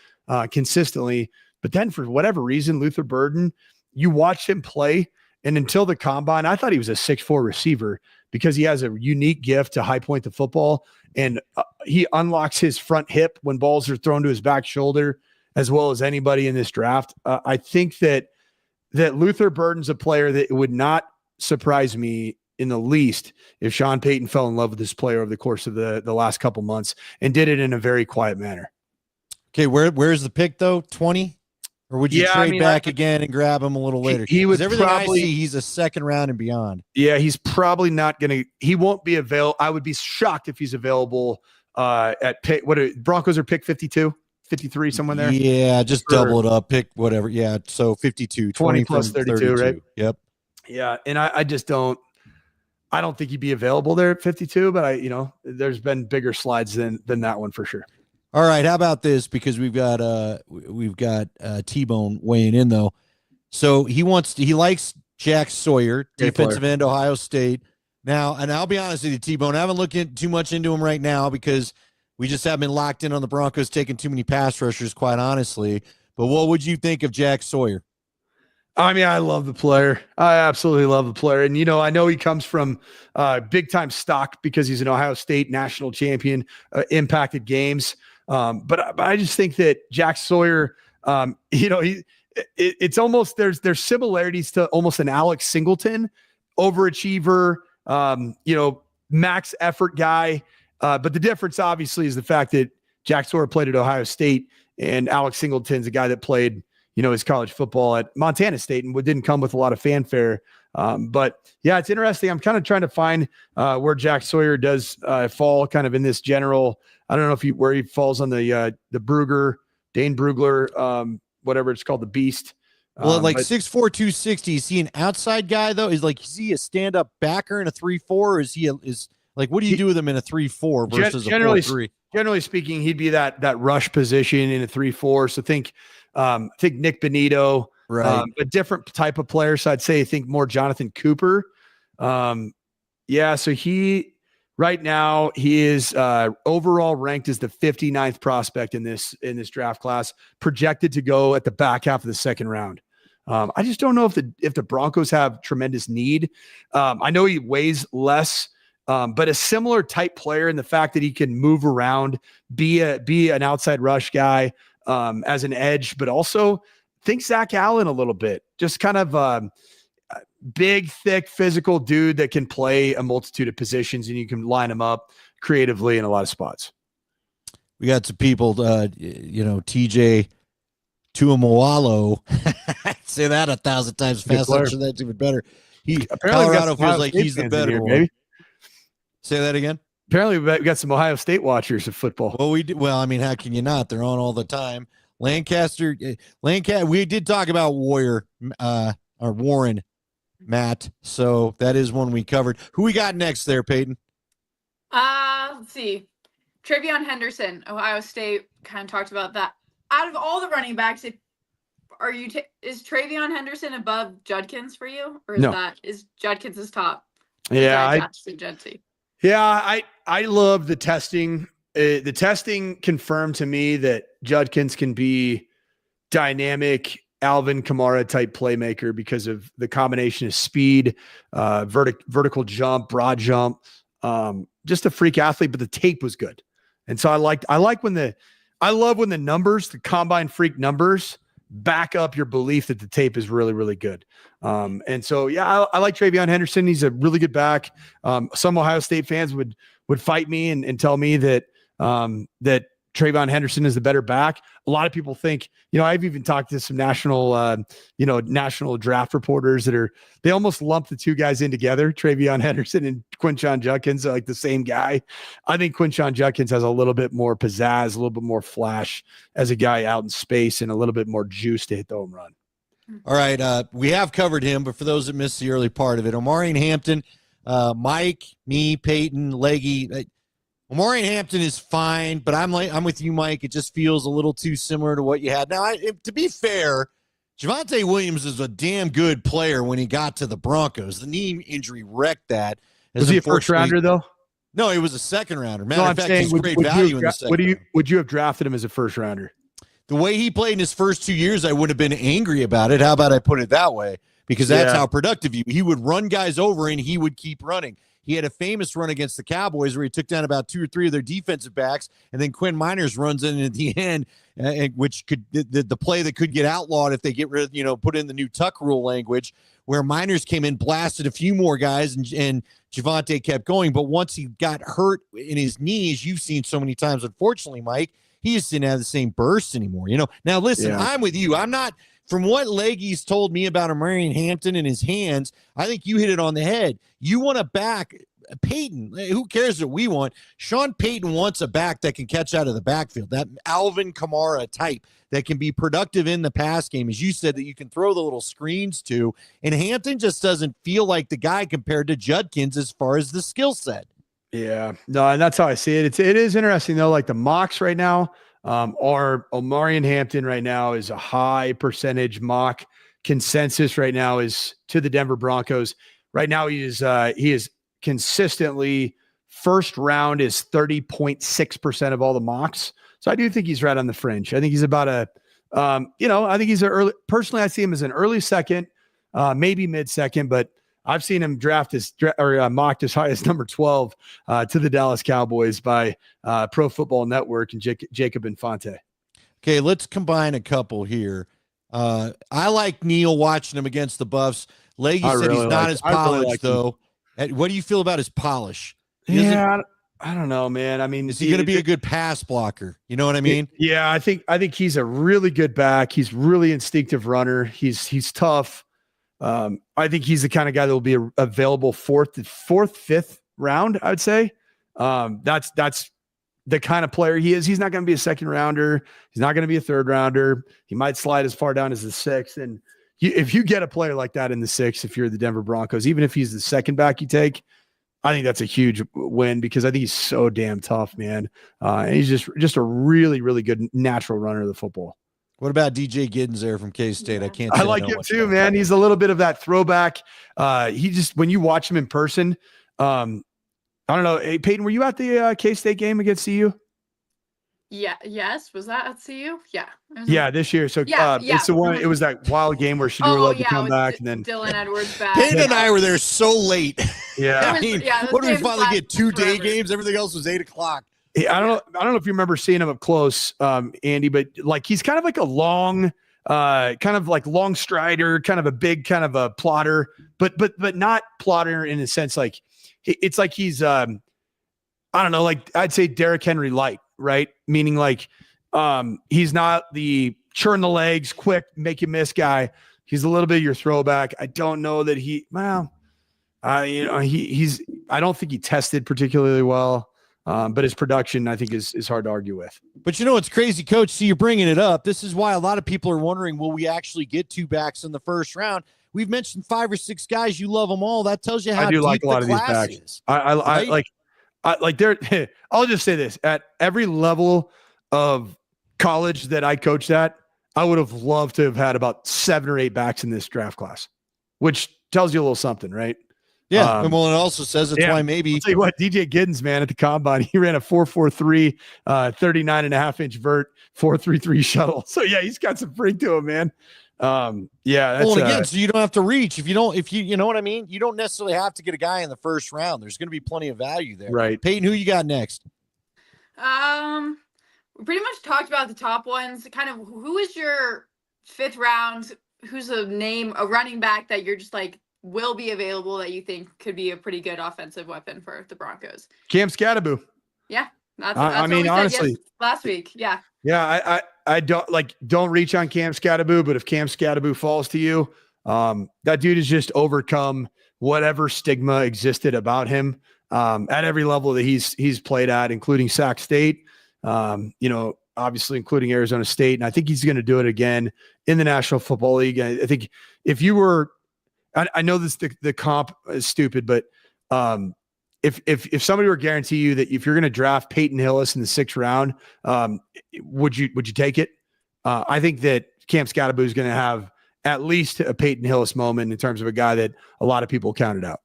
S2: consistently. But then for whatever reason, Luther Burden, you watch him play, and until the combine, I thought he was a 6'4" receiver because he has a unique gift to high point the football, and he unlocks his front hip when balls are thrown to his back shoulder as well as anybody in this draft. I think that Luther Burden's a player that would not surprise me in the least if Sean Payton fell in love with this player over the course of the last couple months and did it in a very quiet manner.
S3: Okay, where's the pick though? 20? Or would you trade back again and grab him a little later?
S2: He would
S3: everything
S2: probably,
S3: I see, he's a second round and beyond.
S2: Yeah, he's probably not going to. He won't be available. I would be shocked if he's available at pick. Broncos are pick 52, 53, somewhere there.
S3: Yeah, just double it up, pick whatever. Yeah, so 52,
S2: 20 plus 32, right?
S3: Yep.
S2: Yeah, and I just don't. I don't think he'd be available there at 52, but there's been bigger slides than that one for sure.
S3: All right, how about this? Because we've got T-Bone weighing in though. So he likes Jack Sawyer, defensive end, Ohio State. Now, and I'll be honest with you, T-Bone, I haven't looked too much into him right now because we just haven't been locked in on the Broncos taking too many pass rushers, quite honestly. But what would you think of Jack Sawyer?
S2: I mean, I love the player. I absolutely love the player. And, I know he comes from big time stock because he's an Ohio State national champion, impacted games. But I just think that Jack Sawyer, it's almost there's similarities to almost an Alex Singleton, overachiever, max effort guy. But the difference obviously is the fact that Jack Sawyer played at Ohio State and Alex Singleton's a guy that played, his college football at Montana State and didn't come with a lot of fanfare. But yeah, it's interesting. I'm kind of trying to find where Jack Sawyer does fall kind of in this general. I don't know where he falls on the Dane Brugler, whatever it's called, the beast.
S3: Well, 6'4", 260. Is he an outside guy though? Is he a stand-up backer in a 3-4? Or is he what do you do with him in a 3-4 versus a 4-3?
S2: Generally speaking, he'd be that rush position in a 3-4. So think Nick Benito,
S3: right?
S2: A different type of player. So I'd say more Jonathan Cooper. So right now he is overall ranked as the 59th prospect in this draft class, projected to go at the back half of the second round. I just don't know if the Broncos have tremendous need. I know he weighs less, but a similar type player in the fact that he can move around, be an outside rush guy as an edge, but also think Zach Allen a little bit, just kind of big, thick, physical dude that can play a multitude of positions and you can line him up creatively in a lot of spots.
S3: We got some people, TJ Tuamawalo. Say that 1,000 times fast. I'm sure that's even better. Colorado feels like he's the better one. Maybe. Say that again.
S2: Apparently, we got some Ohio State watchers of football.
S3: Well, we do. Well, I mean, how can you not? They're on all the time. Lancaster. We did talk about Warren, Matt. So that is one we covered. Who we got next there, Peyton?
S1: Let's see. Travion Henderson, Ohio State. Kind of talked about that. Out of all the running backs, is Travion Henderson above Judkins for you, or is Judkins his top?
S2: Yeah, I love the testing. The testing confirmed to me that Judkins can be dynamic Alvin Kamara type playmaker because of the combination of speed, vertical jump, broad jump, just a freak athlete, but the tape was good. And so I love when the numbers, the combine freak numbers back up your belief that the tape is really, really good. And so, yeah, I like Travion Henderson. He's a really good back. Some Ohio State fans would fight me and tell me that Travion Henderson is the better back. A lot of people think, I've even talked to some national draft reporters they almost lump the two guys in together, Travion Henderson and Quinshon Judkins, like the same guy. I think Quinshon Judkins has a little bit more pizzazz, a little bit more flash as a guy out in space and a little bit more juice to hit the home run.
S3: All right. We have covered him, but for those that missed the early part of it, Omarion Hampton, Mike, me, Peyton, Leggy, Omarion Hampton is fine, but I'm with you, Mike. It just feels a little too similar to what you had. Now, to be fair, Javonte Williams is a damn good player when he got to the Broncos. The knee injury wrecked that.
S2: Was he a first rounder though?
S3: No, he was a second rounder. Matter of fact, he's great value in the second.
S2: Would you have drafted him as a first rounder?
S3: The way he played in his first 2 years, I wouldn't have been angry about it. How about I put it that way? Because that's how productive he would run guys over and he would keep running. He had a famous run against the Cowboys where he took down about 2 or 3 of their defensive backs, and then Quinn Miners runs in at the end, which could the play that could get outlawed if they get rid of, put in the new Tuck rule language, where Miners came in, blasted a few more guys, and Javonte kept going. But once he got hurt in his knees, you've seen so many times, unfortunately, Mike, he just didn't have the same burst anymore. Now listen, I'm with you. I'm not, from what Leggy's told me about Marion Hampton and his hands, I think you hit it on the head. You want to back Peyton. Who cares what we want? Sean Payton wants a back that can catch out of the backfield, that Alvin Kamara type that can be productive in the pass game, as you said, that you can throw the little screens to. And Hampton just doesn't feel like the guy compared to Judkins as far as the skill set.
S2: Yeah, no, and that's how I see it. It is interesting though. Like the mocks right now, Marion Hampton right now is a high percentage mock consensus right now is to the Denver Broncos. Right now he is consistently first round is 30.6% of all the mocks. So I do think he's right on the fringe. I think he's about I think he's an early, personally, I see him as an early second, maybe mid second, but I've seen him mocked as high as number 12 to the Dallas Cowboys by Pro Football Network and Jacob Infante.
S3: Okay, let's combine a couple here. I like Neal watching him against the Buffs. Leggy said he's not as polished, though. What do you feel about his polish?
S2: I don't know, man. I mean,
S3: is he going to be a good pass blocker? You know what I mean?
S2: Yeah, I think he's a really good back. He's really instinctive runner. He's tough. I think he's the kind of guy that will be available fourth, fifth round, I would say. That's the kind of player he is. He's not going to be a second rounder. He's not going to be a third rounder. He might slide as far down as the sixth. And if you get a player like that in the sixth, if you're the Denver Broncos, even if he's the second back you take, I think that's a huge win because I think he's so damn tough, man. And he's just a really, really good natural runner of the football.
S3: What about DJ Giddens there from K-State?
S2: I like him too, man. He's a little bit of that throwback. When you watch him in person, I don't know. Hey, Peyton, were you at the K-State game against CU?
S1: Yeah. Yes. Was that at CU? Yeah.
S2: Yeah, this year. So it's the one. It was that wild game where Shedeur loved to come back, and then
S1: Dylan Edwards back.
S3: Peyton and I were there so late.
S2: Yeah.
S3: What did we finally get? 2 day games. Everything else was 8:00.
S2: I don't know if you remember seeing him up close, Andy, but like he's kind of like a long, long strider, kind of a big, kind of a plotter, but not plotter in a sense like it's like he's I don't know, like I'd say Derrick Henry light, right? Meaning like he's not the churn the legs, quick, make you miss guy. He's a little bit of your throwback. I don't know that I don't think he tested particularly well. But his production, I think, is hard to argue with.
S3: But you know what's crazy, Coach? See, you're bringing it up. This is why a lot of people are wondering, will we actually get 2 backs in the first round? We've mentioned 5 or 6 guys. You love them all. That tells you how
S2: I do
S3: deep
S2: like a lot
S3: the
S2: of these
S3: class
S2: backs.
S3: is.
S2: I like there. I'll just say this: at every level of college that I coached at, I would have loved to have had about 7 or 8 backs in this draft class, which tells you a little something, right?
S3: Yeah, and well, it also says that's why maybe.
S2: I'll tell you what, DJ Giddens, man, at the combine, he ran a 4.43, 39.5-inch vert, 4.33 shuttle. So yeah, he's got some freak to him, man. That's
S3: well, again, so you don't have to reach if you know what I mean. You don't necessarily have to get a guy in the first round. There's going to be plenty of value there,
S2: right?
S3: Peyton, who you got next?
S1: We pretty much talked about the top ones. Kind of, who is your 5th round? Who's a running back that you're just like will be available that you think could be a pretty good offensive weapon for the Broncos?
S2: Cam Scatterbo.
S1: Yeah. That's
S2: honestly,
S1: last week. Yeah.
S2: Yeah. I don't reach on Cam Scatterbo, but if Cam Scatterbo falls to you, that dude has just overcome whatever stigma existed about him, at every level that he's played at, including Sac State, obviously including Arizona State. And I think he's going to do it again in the National Football League. I think if you were, I know this, the comp is stupid, but if somebody were to guarantee you that if you're going to draft Peyton Hillis in the 6th round, would you take it? I think that Cam Scatterbo is going to have at least a Peyton Hillis moment in terms of a guy that a lot of people counted out.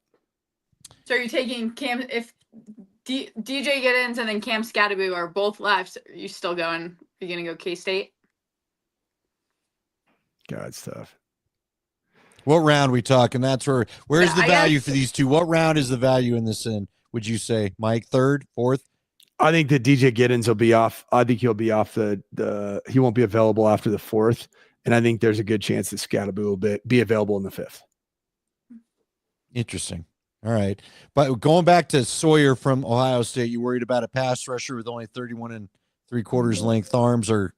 S1: So are you taking Cam, if DJ Giddens and then Cam Scatterbo are both left, are you still going, are you going to go K-State?
S2: God, it's tough.
S3: What round we talking? Where's the value for these two? What round is the value in this in, would you say, Mike? 3rd, 4th?
S2: I think that DJ Giddens will be off. I think he'll be off he won't be available after the 4th. And I think there's a good chance that Scatterbo will be available in the 5th.
S3: Interesting. All right. But going back to Sawyer from Ohio State, you worried about a pass rusher with only 31 and 3/4 length arms, or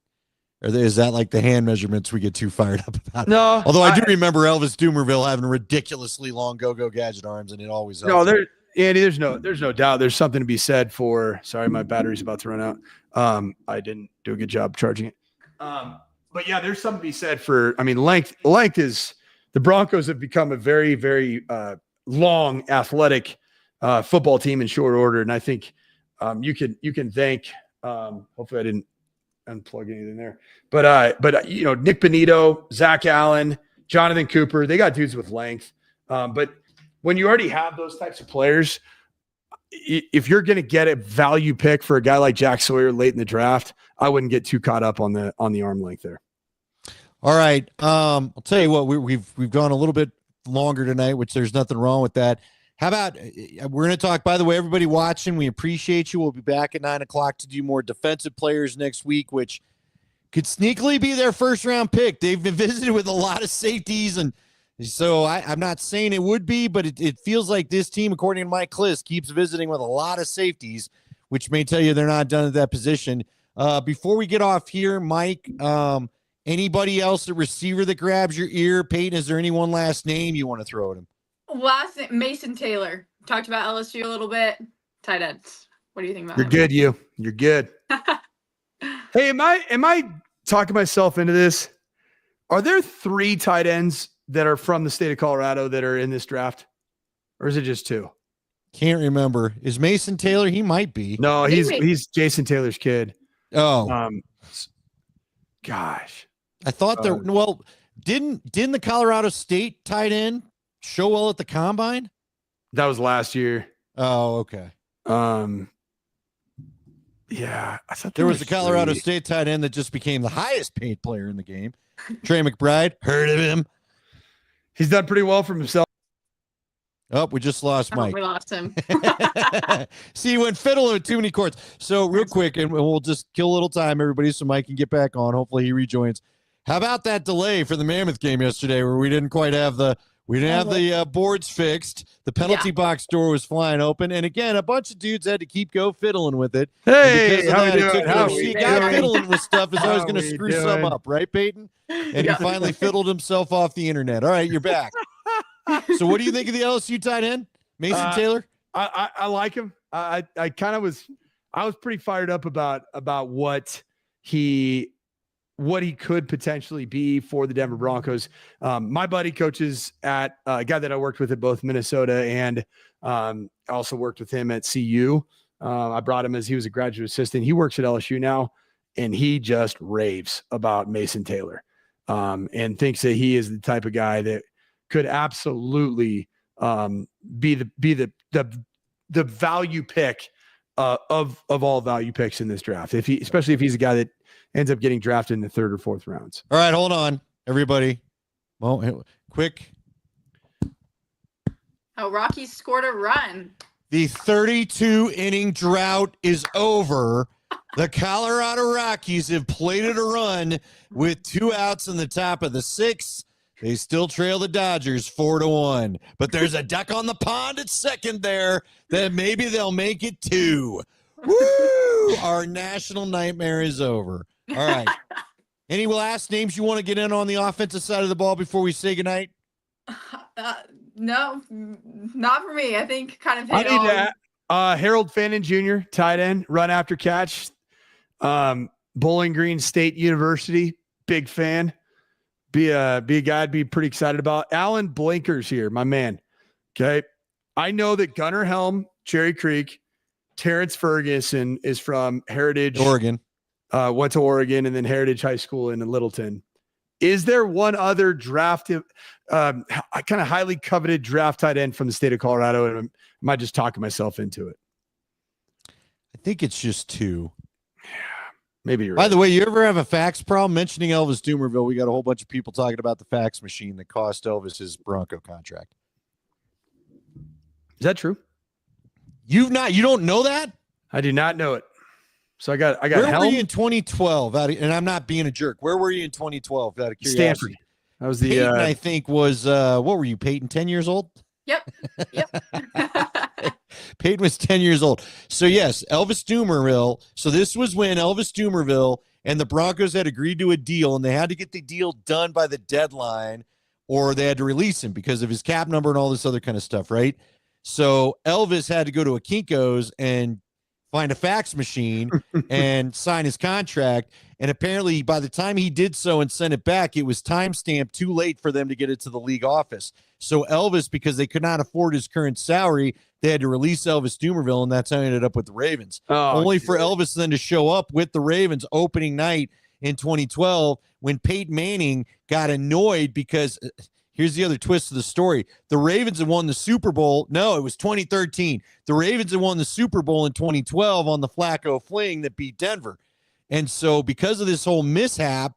S3: is that like the hand measurements we get too fired up about?
S2: No.
S3: Although I do remember Elvis Dumerville having ridiculously long go-go gadget arms, and it always helped.
S2: No, Andy, there's no doubt. There's something to be said for. Sorry, my battery's about to run out. I didn't do a good job charging it. But yeah, there's something to be said for. I mean, length is the Broncos have become a very, very long, athletic football team in short order, and I think you can thank. Hopefully, I didn't unplug anything there, but Nick Bonito, Zach Allen, Jonathan Cooper, they got dudes with length, but when you already have those types of players, if you're going to get a value pick for a guy like Jack Sawyer late in the draft, I wouldn't get too caught up on the arm length there.
S3: All right. I'll tell you what, we've gone a little bit longer tonight, which there's nothing wrong with that. How about we're going to talk, by the way, everybody watching, we appreciate you. We'll be back at 9:00 to do more defensive players next week, which could sneakily be their first round pick. They've been visited with a lot of safeties, and so I'm not saying it would be, but it feels like this team, according to Mike Kliss, keeps visiting with a lot of safeties, which may tell you they're not done at that position. Before we get off here, Mike, anybody else at receiver that grabs your ear? Peyton, is there any one last name you want to throw at him?
S1: Last name, Mason Taylor. Talked about LSU a little bit. Tight ends. What do you think about
S2: You're
S1: him?
S2: good, You're good. Hey, am I talking myself into this? Are there 3 tight ends that are from the state of Colorado that are in this draft? Or is it just 2?
S3: Can't remember. Is Mason Taylor? He might be.
S2: No, he's Jason Taylor's kid.
S3: Oh.
S2: Gosh.
S3: I thought didn't the Colorado State tight end show well at the combine?
S2: That was last year.
S3: Oh, okay.
S2: Yeah, I thought
S3: there was the Colorado State tight end that just became the highest paid player in the game. Trey McBride, heard of him?
S2: He's done pretty well for himself.
S3: Oh, we just lost Mike.
S1: We lost him.
S3: See, he went fiddling with too many chords. So real quick, and we'll just kill a little time, everybody, so Mike can get back on. Hopefully he rejoins. How about that delay for the Mammoth game yesterday where we didn't quite have the boards fixed. The penalty box door was flying open. And again, a bunch of dudes had to keep fiddling with it.
S2: Hey,
S3: guy fiddling with stuff is always going to screw some up, right, Peyton? And he finally fiddled himself off the internet. All right, you're back. So what do you think of the LSU tight end, Mason Taylor?
S2: I like him. I was pretty fired up about what he could potentially be for the Denver Broncos. My buddy coaches at a guy that I worked with at both Minnesota and also worked with him at CU. I brought him as he was a graduate assistant. He works at LSU now, and he just raves about Mason Taylor and thinks that he is the type of guy that could absolutely be the value pick of all value picks in this draft. Especially if he's a guy that ends up getting drafted in the 3rd or 4th rounds.
S3: All right, hold on, everybody. Well, quick.
S1: Oh, Rockies scored a run.
S3: The 32-inning drought is over. The Colorado Rockies have plated a run with 2 outs in the top of the 6th. They still trail the Dodgers 4-1, but there's a duck on the pond at second there that maybe they'll make it 2. Woo! Our national nightmare is over. All right. Any last names you want to get in on the offensive side of the ball before we say goodnight?
S1: No, not for me. I think kind of hit
S2: I need that. Harold Fannin Jr., tight end, run after catch. Bowling Green State University, big fan. Be a guy I'd be pretty excited about. Alan Blinker's here, my man. Okay. I know that Gunnar Helm, Cherry Creek, Terrence Ferguson is from Heritage,
S3: Oregon.
S2: Went to Oregon and then Heritage High School in Littleton. Is there one other drafted, kind of highly coveted draft tight end from the state of Colorado? And am I just talking myself into it?
S3: I think it's just 2.
S2: Maybe you're
S3: By
S2: right.
S3: the way, you ever have a fax problem? Mentioning Elvis Dumerville, we got a whole bunch of people talking about the fax machine that cost Elvis his Bronco contract.
S2: Is that true?
S3: You don't know that?
S2: I do not know it. So I got
S3: Where
S2: Helm?
S3: were you in 2012? And I'm not being a jerk. Where were you in 2012? Out of curiosity.
S2: Stanford. That was the
S3: Peyton, I think was what were you, Peyton? 10 years old?
S1: Yep.
S3: Peyton was 10 years old. So, yes, Elvis Dumervil. So, this was when Elvis Dumervil and the Broncos had agreed to a deal, and they had to get the deal done by the deadline, or they had to release him because of his cap number and all this other kind of stuff, right? So, Elvis had to go to a Kinko's and find a fax machine and sign his contract. And apparently, by the time he did so and sent it back, it was timestamped too late for them to get it to the league office. So Elvis, because they could not afford his current salary, they had to release Elvis Dumervil, and that's how he ended up with the Ravens. Only for Elvis then to show up with the Ravens opening night in 2012 when Peyton Manning got annoyed because here's the other twist of the story. The Ravens had won the Super Bowl. No, it was 2013. The Ravens had won the Super Bowl in 2012 on the Flacco fling that beat Denver. And so because of this whole mishap,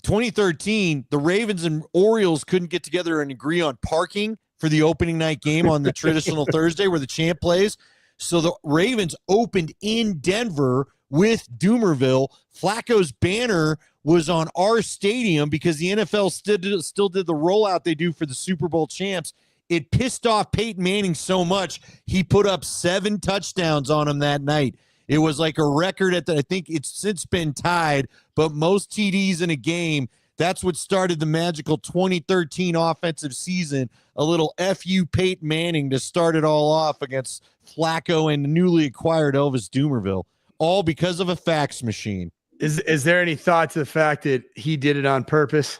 S3: 2013, the Ravens and Orioles couldn't get together and agree on parking for the opening night game on the traditional Thursday where the champ plays. So the Ravens opened in Denver with Dumervil. Flacco's banner was on our stadium because the NFL still did the rollout they do for the Super Bowl champs. It pissed off Peyton Manning so much, he put up 7 touchdowns on him that night. It was like a record I think it's since been tied, but most TDs in a game. That's what started the magical 2013 offensive season. A little FU Peyton Manning to start it all off against Flacco and newly acquired Elvis Dumervil, all because of a fax machine.
S2: Is there any thought to the fact that he did it on purpose,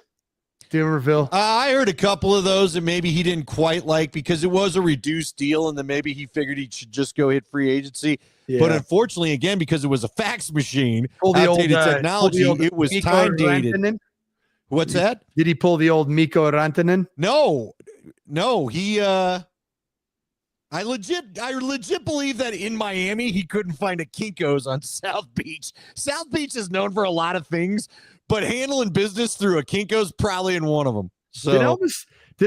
S2: Dumervil?
S3: I heard a couple of those that maybe he didn't quite like because it was a reduced deal, and then maybe he figured he should just go hit free agency. Yeah. But unfortunately, again, because it was a fax machine, outdated technology, it was time dated. What's that?
S2: Did he pull the old Mikko Rantanen?
S3: No. He I legit believe that in Miami he couldn't find a Kinko's on South Beach. South Beach is known for a lot of things, but handling business through a Kinko's probably in one of them. So
S2: did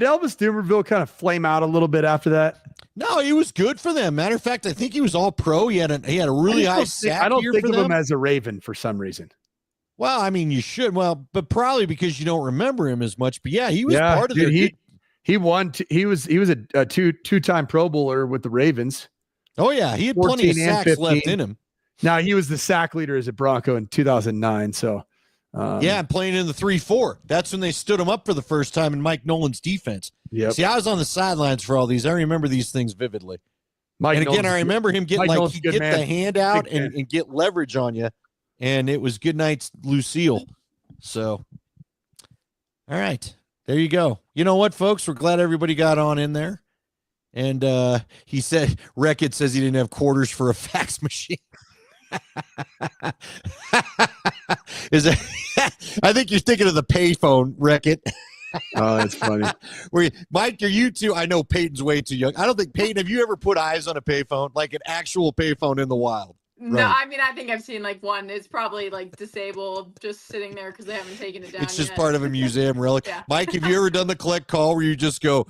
S2: Elvis Dumervil kind of flame out a little bit after that?
S3: No, he was good for them. Matter of fact, I think he was all pro. He had a really high sack.
S2: I don't think of him as a Raven for some reason.
S3: Well, I mean, you should. Well, but probably because you don't remember him as much. But yeah, he was part of it.
S2: He won. He was a two-time Pro Bowler with the Ravens.
S3: Oh yeah, he had plenty of sacks left in him.
S2: Now he was the sack leader as a Bronco in 2009. So
S3: yeah, playing in the 3-4. That's when they stood him up for the first time in Mike Nolan's defense.
S2: Yep.
S3: See, I was on the sidelines for all these. I remember these things vividly. I remember him getting he'd get the hand out and get leverage on you, and it was good night, Lucille. So, all right, there you go. You know what, folks? We're glad everybody got on in there. And he said, Reckett says he didn't have quarters for a fax machine. Is it? I think you're thinking of the payphone, Reckett.
S2: Oh, that's funny.
S3: Mike, are you too? I know Peyton's way too young. I don't think Peyton. Have you ever put eyes on a payphone, like an actual payphone in the wild?
S1: No, right. I mean, I think I've seen like one. It's probably like disabled, just sitting there because they haven't taken it down.
S3: It's just part of a museum relic. Yeah. Mike, have you ever done the collect call where you just go,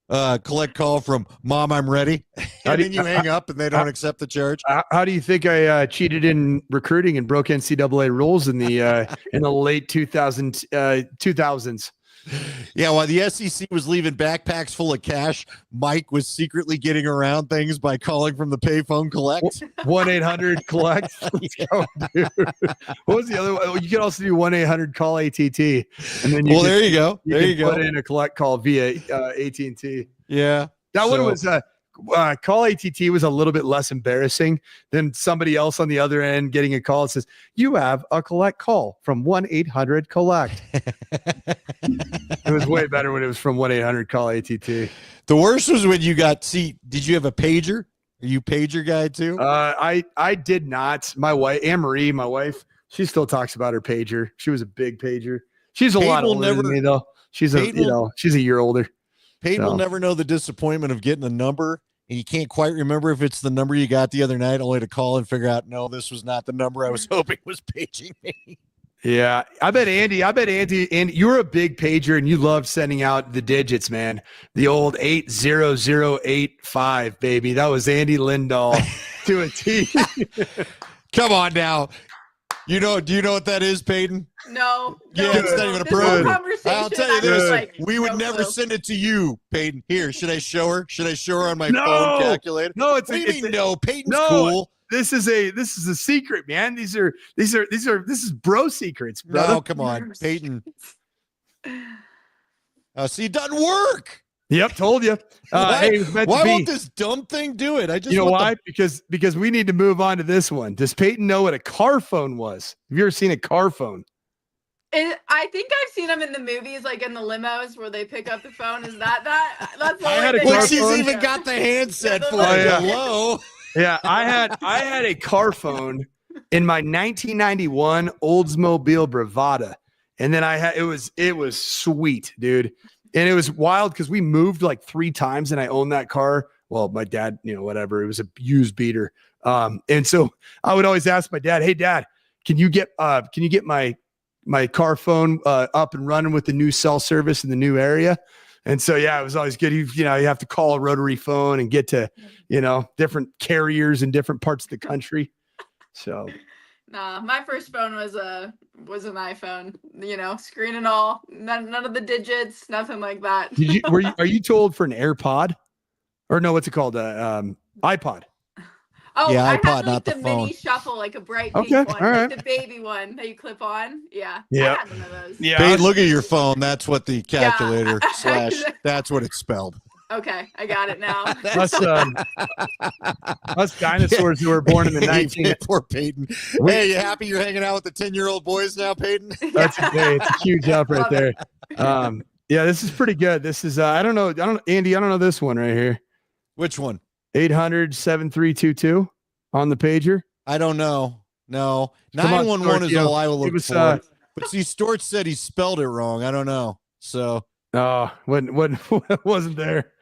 S3: collect call from Mom, I'm ready, and then you hang up and they don't accept the charge?
S2: How do you think I cheated in recruiting and broke NCAA rules in the late 2000s?
S3: Yeah, while the SEC was leaving backpacks full of cash, Mike was secretly getting around things by calling from the payphone collect.
S2: 1-800-COLLECT.
S3: Yeah.
S2: What was the other one? You can also do 1-800-CALL-ATT. And then
S3: there you go. There you go.
S2: Put in a collect call via AT&T.
S3: Yeah.
S2: That one was call ATT was a little bit less embarrassing than somebody else on the other end getting a call that says, you have a collect call from 1-800-COLLECT. It was way better when it was from 1-800-CALL-ATT.
S3: The worst was when you did you have a pager? Are you a pager guy too?
S2: I did not. My wife, Anne-Marie, my wife, she still talks about her pager. She was a big pager. She's a lot older than me though. She's a year older.
S3: Peyton will never know the disappointment of getting a number and you can't quite remember if it's the number you got the other night, only to call and figure out, no, this was not the number I was hoping was paging me.
S2: Yeah. I bet Andy, you were a big pager and you loved sending out the digits, man. The old 80085, baby. That was Andy Lindahl to a T.
S3: Come on now. Do you know what that is, Peyton?
S1: No.
S3: Yeah, it's not even a
S1: This whole
S3: program.
S1: conversation,
S3: I'll tell you
S1: I'm
S3: this:
S1: just like,
S3: we would
S1: no
S3: never
S1: clue.
S3: send it to you, Peyton. Here, should I show her? Should I show her on my
S2: No!
S3: phone calculator?
S2: No,
S3: What do you mean? No, Peyton's
S2: no.
S3: cool.
S2: This is a secret, man. This is bro secrets, brother.
S3: No, come on, Peyton. See, it doesn't work.
S2: Yep, told you. Hey, it was meant
S3: Why
S2: to be.
S3: won't this dumb thing do it? I just
S2: You know
S3: want
S2: why? Because we need to move on to this one. Does Peyton know what a car phone was? Have you ever seen a car phone?
S1: I think I've seen them in the movies, like in the limos where they pick up the phone. Is that? That's the
S2: I
S1: only
S2: had a
S1: thing
S2: car
S3: Well,
S1: I
S3: she's
S2: phone.
S3: even got the handset for
S1: Oh,
S3: it.
S2: yeah.
S3: Hello.
S2: Yeah, I had a car phone in my 1991 Oldsmobile Bravada, and then it was sweet, dude, and it was wild because we moved like 3 times, and I owned that car. Well, my dad, whatever, it was a used beater, and so I would always ask my dad, "Hey, Dad, can you get my car phone up and running with the new cell service in the new area?" And so, yeah, it was always good. You have to call a rotary phone and get to, different carriers in different parts of the country. So,
S1: Nah, my first phone was an iPhone. Screen and all, none of the digits, nothing like that.
S2: are you too old for an AirPod, or no? What's it called? iPod.
S1: Oh,
S3: Yeah,
S1: I
S3: iPod,
S1: had like
S3: not the
S1: the mini
S3: phone.
S1: shuffle, like a bright
S2: Okay,
S1: pink one,
S2: all
S1: like
S2: right.
S1: the baby one that you clip on. Yeah,
S2: Yeah.
S1: I had one of those.
S2: Yeah.
S3: Peyton, look at your phone. That's what the calculator
S1: Yeah.
S3: / that's what it's spelled.
S1: Okay, I got it now.
S2: Us dinosaurs who were born in the 19.
S3: Poor Peyton. Hey, you happy you're hanging out with the 10-year-old boys now, Peyton?
S2: It's a huge up right
S1: Love
S2: there.
S1: it.
S2: Yeah, this is pretty good. This is Andy, I don't know this one right here.
S3: Which one?
S2: 800-7322 on the pager.
S3: I don't know. No.
S2: Come on,
S3: 911 is
S2: Storch,
S3: all I will look
S2: was,
S3: for. But see, Storch said he spelled it wrong. I don't know. So
S2: wasn't there.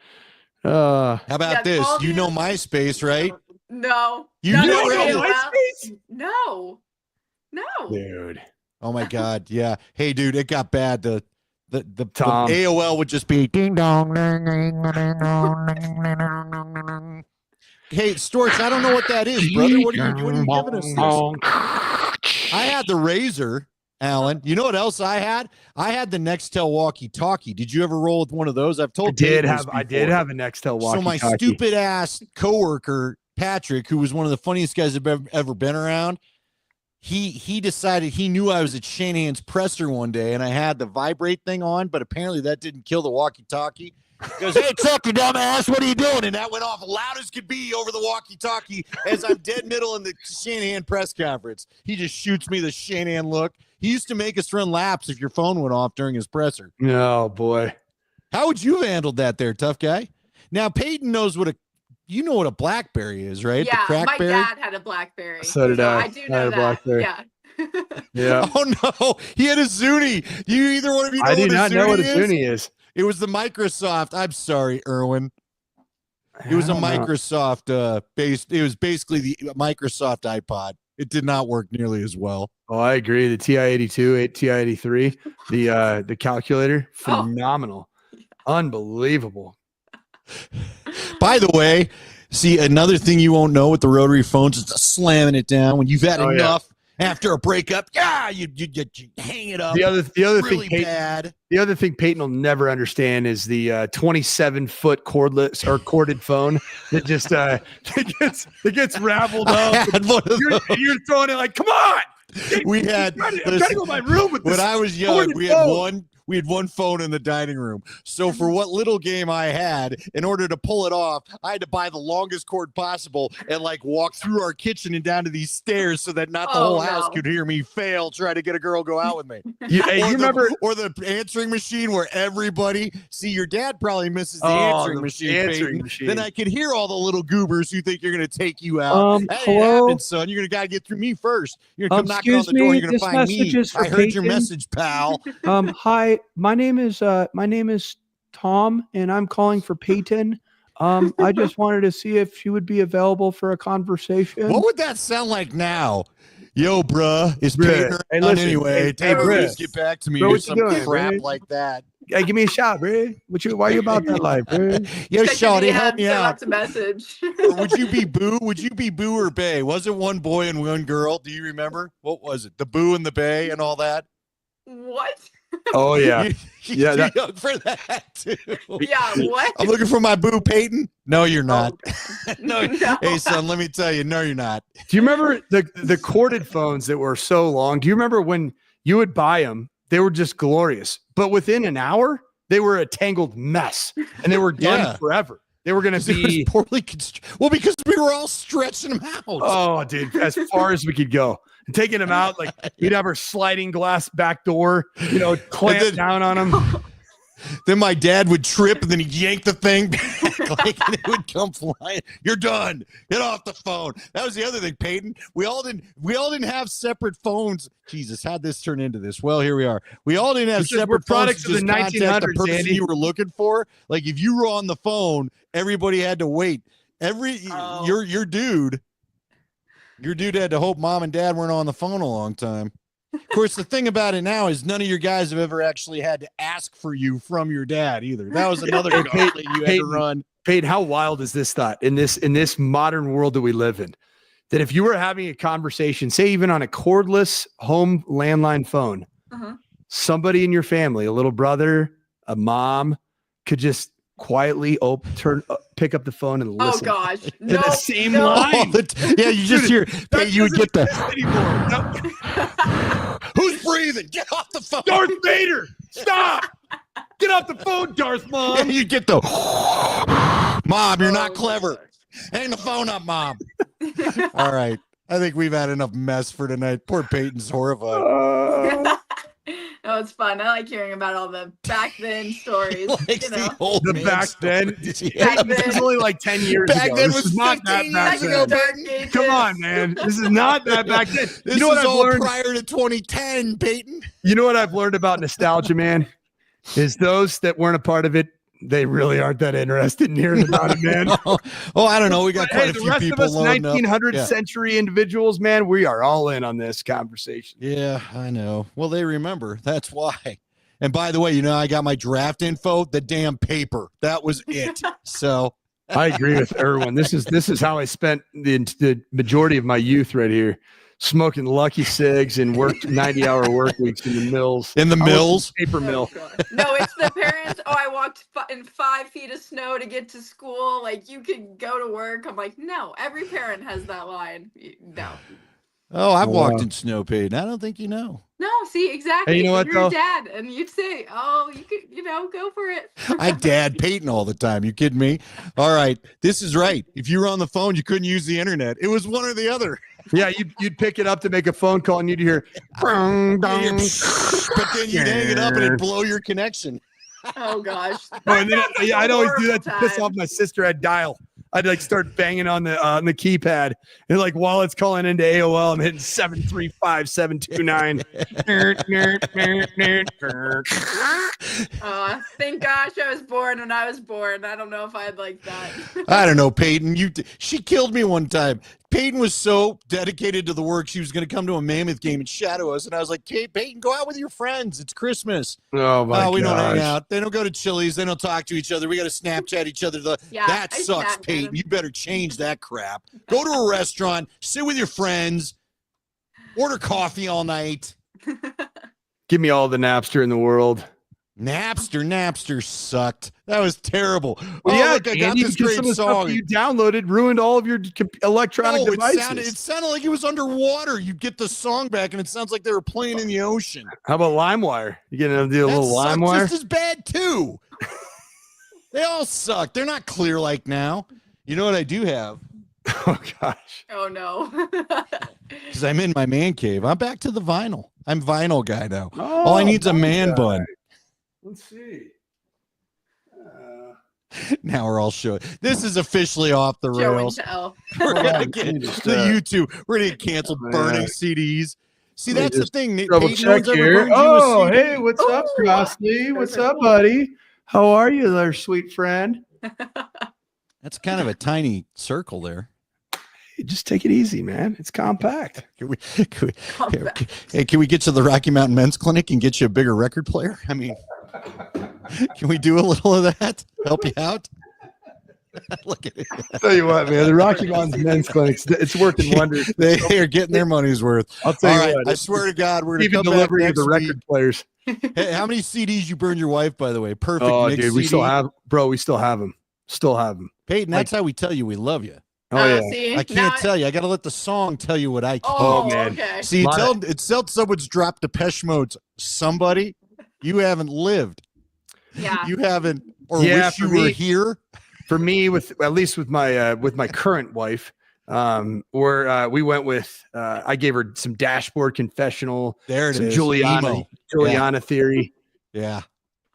S3: how about
S1: Yeah,
S3: this?
S1: all
S3: You
S1: the-
S3: know MySpace, right?
S1: No.
S3: You
S1: Not
S3: know
S1: like
S3: it?
S1: AOL. No.
S2: Dude.
S3: Oh my God. Yeah. Hey, dude, it got bad. The
S2: Tom.
S3: AOL would just be ding dong. Hey, Storch, I don't know what that is, brother. What are you giving us this? I had the Razor, Alan. You know what else I had? I had the Nextel walkie-talkie. Did you ever roll with one of those? I've told
S2: I did
S3: Peyton this
S2: have a Nextel walkie-talkie.
S3: So my stupid ass coworker Patrick, who was one of the funniest guys I've ever been around, he decided he knew I was at Shanahan's presser one day, and I had the vibrate thing on, but apparently that didn't kill the walkie-talkie. He goes, "Hey, what's up, you dumbass? What are you doing?" And that went off loud as could be over the walkie-talkie as I'm dead middle in the Shanahan press conference. He just shoots me the Shanahan look. He used to make us run laps if your phone went off during his presser.
S2: Oh boy.
S3: How would you have handled that there, tough guy? Now, Peyton knows what a BlackBerry is, right?
S1: Yeah,
S3: the
S1: my
S3: Crackberry?
S1: dad had a BlackBerry.
S2: So did I.
S1: I do know
S2: had a
S1: that.
S2: BlackBerry.
S1: Yeah.
S2: Yeah.
S3: Oh, no. He had a Zuni. Do you either one of you know
S2: I do
S3: what
S2: not
S3: a
S2: know what a
S3: Zuni is?
S2: Zuni is.
S3: It was the Microsoft. I'm sorry, Erwin. It was a Microsoft based. It was basically the Microsoft iPod. It did not work nearly as well.
S2: Oh, I agree. The TI-82, TI-83, the calculator, phenomenal, unbelievable.
S3: By the way, see, another thing you won't know with the rotary phones is slamming it down when you've had enough after a breakup. Yeah, you hang it up.
S2: The other
S3: really
S2: thing,
S3: bad.
S2: The other thing Peyton will never understand is the 27-foot cordless or corded phone that just it gets raveled up. You're throwing it like, come on.
S3: We had.
S2: I'm trying to go to my room with this.
S3: When I was young, we had one phone in the dining room. So for what little game I had, in order to pull it off, I had to buy the longest cord possible and like walk through our kitchen and down to these stairs so that not the whole house could hear me fail trying to get a girl go out with me.
S2: You remember
S3: the answering machine where everybody see your dad probably misses the answering machine. Then I could hear all the little goobers who think you're gonna take you out.
S2: Hello,
S3: happened, son. You're gonna gotta get through me first. You're gonna come knocking on the
S4: Excuse
S3: door.
S4: me,
S3: You're gonna
S4: this
S3: find me.
S4: message is for
S3: I heard your
S4: Peyton.
S3: message, pal.
S4: Hi, my name is Tom, and I'm calling for Peyton. I just wanted to see if she would be available for a conversation.
S3: What would that sound like now? Yo, bruh, is
S2: Bruh.
S3: Peyton
S2: Hey,
S3: around
S2: listen.
S3: anyway?
S2: Hey,
S3: Tell her
S2: bruh.
S3: just get back to me
S2: Bro,
S3: or
S2: what you
S3: some
S2: doing,
S3: crap
S2: bruh?
S3: like that.
S2: Hey, give me a shot, bro. Why you about that life, bro?
S3: Yo,
S1: Check
S3: Shawty,
S1: your
S3: help
S1: DM,
S3: me
S1: send
S3: out.
S1: lots of message.
S3: Or would you be Boo? Would you be Boo or Bay? Was it one boy and one girl? Do you remember? What was it? The Boo and the Bay and all that?
S1: What?
S2: Oh yeah.
S3: You're
S2: Yeah,
S3: too young for that too.
S1: Yeah, what?
S3: I'm looking for my boo, Peyton. No, you're not.
S1: Oh,
S3: No.
S1: no.
S3: Hey, son, let me tell you. No, you're not.
S2: Do you remember the corded phones that were so long? Do you remember when you would buy them? They were just glorious, but within an hour, they were a tangled mess, and they were done
S3: Yeah.
S2: forever. They were going to
S3: It was
S2: be
S3: poorly well, because we were all stretching them out.
S2: oh, dude, as far as we could go, and taking them out like we'd have our sliding glass back door, clamp
S3: then-
S2: down on them.
S3: Then my dad would trip, and then he'd yank the thing back, like, and it would come flying. You're done. Get off the phone. That was the other thing, Peyton. We all didn't have separate phones. Jesus, how'd this turn into this? Well, here we are. We all didn't have
S2: Because we're
S3: separate
S2: products
S3: phones
S2: of
S3: to
S2: the
S3: just contact the
S2: 1900s,
S3: person
S2: Andy.
S3: you were looking for. Like if you were on the phone, everybody had to wait.
S1: Oh.
S3: Your dude had to hope mom and dad weren't on the phone a long time. Of course, the thing about it now is none of your guys have ever actually had to ask for you from your dad either. That was another gauntlet you had to run.
S2: Peyton, how wild is this thought in this modern world that we live in? That if you were having a conversation, say even on a cordless home landline phone,
S1: Uh-huh.
S2: somebody in your family, a little brother, a mom, could just quietly pick up the phone and
S1: Oh
S2: listen.
S1: gosh.
S2: To
S1: No,
S2: the same
S1: no.
S2: line.
S3: Yeah, you just hear.
S2: That
S3: You would get
S2: doesn't
S3: the.
S2: exist anymore. No.
S3: Who's breathing? Get off the phone.
S2: Darth Vader, stop! Get off the phone, Darth
S3: Yeah,
S2: Mom.
S3: you get the. Mom, you're not
S1: Oh,
S3: clever. Hang the phone up, Mom. All right. I think we've had enough mess for tonight. Poor Peyton's horrified.
S1: No, it's fun. I like hearing about all the back then stories.
S3: Like
S1: you know.
S3: the old
S2: The
S3: man
S2: back
S3: story.
S2: then.
S3: Yeah.
S1: Back
S2: This is only like 10 years
S3: Back
S2: ago.
S3: then
S2: This
S3: was
S2: is not that
S3: 15
S2: back
S3: years ago,
S2: then.
S1: Dark
S3: Peyton.
S1: ages.
S2: Come on, man. This is not that back then.
S3: This
S2: You know what
S3: is
S2: I've
S3: all
S2: learned?
S3: prior to 2010, Peyton.
S2: You know what I've learned about nostalgia, man? Is those that weren't a part of it, they really aren't that interested in hearing about it, man.
S3: Oh, I don't know. We got
S2: But,
S3: quite
S2: hey,
S3: a
S2: the
S3: few
S2: rest of
S3: people
S2: us
S3: loading up.
S2: 1900th
S3: Yeah.
S2: century individuals, man, we are all in on this conversation.
S3: Yeah, I know. Well, they remember. That's why. And by the way, I got my draft info, the damn paper. That was it. So
S2: I agree with Erwin. This is how I spent the majority of my youth right here, smoking Lucky Cigs and worked 90-hour work weeks in the mills.
S3: in the
S2: I was
S3: mills.
S2: a paper
S1: Oh,
S2: mill.
S1: God. No, it's the parents. Oh, I walked in 5 feet of snow to get to school. Like, you could go to work. I'm like, no, every parent has that line. No.
S3: Oh, I've walked
S2: Wow.
S3: in snow, Peyton. I don't think you know.
S1: No, see, exactly.
S2: Hey, you know what,
S1: You're your
S2: though?
S1: dad, and you'd say, oh, you could, go for it.
S3: I dad Peyton all the time. You kidding me? All right. This is right. If you were on the phone, you couldn't use the internet. It was one or the other.
S2: Yeah, you'd pick it up to make a phone call and you'd hear, "Brung,
S3: But
S2: dong."
S3: then you'd hang it up and it'd blow your connection.
S1: Oh, gosh.
S2: Oh, and then I'd always do that to
S1: Horrible
S2: piss
S1: time.
S2: off my sister. I'd dial. I'd like start banging on the keypad, and like while it's calling into AOL, I'm hitting 735-729.
S1: Thank gosh I was born when I was born. I don't know if I'd like that.
S3: I don't know, Peyton. She killed me one time. Peyton was so dedicated to the work, she was going to come to a Mammoth game and shadow us. And I was like, "Hey, Peyton, go out with your friends. It's Christmas."
S2: Oh my
S3: Oh, we don't hang
S2: gosh.
S3: out. They don't go to Chili's. They don't talk to each other. We got to Snapchat each other.
S1: Yeah,
S3: That
S1: I
S3: sucks,
S1: Snapchat
S3: Peyton.
S1: them.
S3: You better change that crap. Go to a restaurant, sit with your friends, order coffee all night.
S2: Give me all the Napster in the world.
S3: Napster sucked. That was terrible.
S2: Well, yeah,
S3: look, I got
S2: Andy,
S3: this
S2: because
S3: great
S2: some of the stuff
S3: song.
S2: that you downloaded ruined all of your electronic
S3: No,
S2: devices.
S3: it sounded like it was underwater. You get the song back, and it sounds like they were playing in the ocean.
S2: How about LimeWire? You get a little
S3: That sucked
S2: LimeWire?
S3: just as bad too. They all suck. They're not clear like now. You know what I do have?
S2: Oh gosh.
S1: Oh, no.
S3: Because I'm in my man cave. I'm back to the vinyl. I'm vinyl guy now.
S2: Oh,
S3: All I need is a man bun.
S2: Let's see.
S3: Now we're all showing. This is officially off the
S1: Show and
S3: rails.
S1: tell.
S3: We're
S2: Hold
S3: gonna
S2: on,
S3: get
S2: let me just,
S3: the YouTube. We're gonna get canceled
S2: man.
S3: burning CDs. See,
S2: Let me
S3: that's the
S2: just
S3: thing. Nate.
S2: double
S3: Peyton, no
S2: check
S3: one's ever
S2: here.
S3: burned you a
S2: Oh,
S3: CD.
S2: hey, what's up,
S1: Ooh.
S2: Crossley? What's
S1: Perfect.
S2: up, buddy? How are you there, sweet friend?
S3: That's kind of a tiny circle there.
S2: Hey, just take it easy, man. It's compact.
S3: Can we,
S1: Come back.
S3: hey, can we get to the Rocky Mountain Men's Clinic and get you a bigger record player? I mean, can we do a little of that? Help you out? Look at it.
S2: Tell you what, man, the Rocky Mountain men's clinics, it's working wonders.
S3: They are getting their money's worth.
S2: I'll tell
S3: All
S2: you
S3: right,
S2: what.
S3: I swear to God, we're gonna
S2: Even
S3: come back
S2: delivering of
S3: next
S2: the
S3: week.
S2: record players.
S3: Hey, how many CDs you burned your wife, by the way? Perfect.
S2: Oh,
S3: mix
S2: dude, we
S3: CD.
S2: still have, bro. We still have them. Still have them.
S3: Peyton. That's how we tell you we love you.
S2: Oh yeah.
S1: See,
S3: I can't tell you. I got to let the song tell you what I can.
S1: Oh,
S2: man.
S1: okay.
S3: See,
S2: Lot
S3: it's someone's dropped Depeche Mode's "Somebody." You haven't lived.
S1: Yeah.
S3: You haven't, or
S2: Yeah,
S3: wish you
S2: for
S3: were
S2: me-
S3: here.
S2: For me, at least with my current wife, we went with I gave her some Dashboard Confessional,
S3: There it
S2: some
S3: is.
S2: Juliana
S3: Emo.
S2: Theory.
S3: Yeah,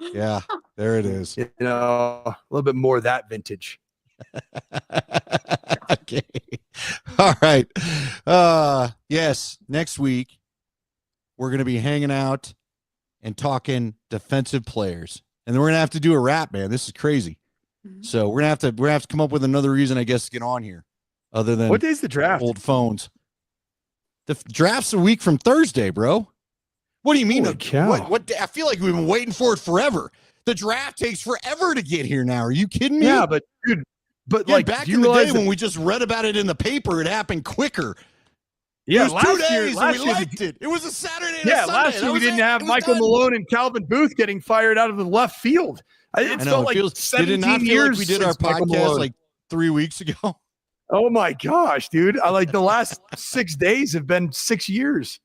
S3: yeah. There it is.
S2: You know, a little bit more of that vintage.
S3: Okay. All right. Yes. Next week we're going to be hanging out and talking defensive players, and then we're going to have to do a wrap, man. This is crazy. So we're going to have to come up with another reason, I guess, to get on here, other than
S2: What day's the draft?
S3: old phones. The draft's a week from Thursday, bro. What do you mean?
S2: Holy cow.
S3: What? I feel like we've been waiting for it forever. The draft takes forever to get here now. Are you kidding me?
S2: Yeah, but dude,
S3: Yeah,
S2: like
S3: back
S2: do you
S3: in the day
S2: realize
S3: when we just read about it in the paper, it happened quicker.
S2: yeah,
S3: it was 2
S2: last year,
S3: days,
S2: last
S3: and we
S2: year,
S3: liked it. It was a Saturday. And
S2: yeah,
S3: a Sunday.
S2: last year
S3: That
S2: we
S3: was
S2: didn't
S3: it.
S2: have
S3: It was
S2: Michael
S3: done.
S2: Malone and Calvin Booth getting fired out of the left field. It
S3: I know,
S2: felt
S3: it
S2: like
S3: feels, did
S2: 17
S3: it not feel
S2: years
S3: like we did our
S2: since Michael
S3: podcast
S2: Malone.
S3: like 3 weeks ago?
S2: Oh my gosh, dude! I like the last 6 days have been 6 years.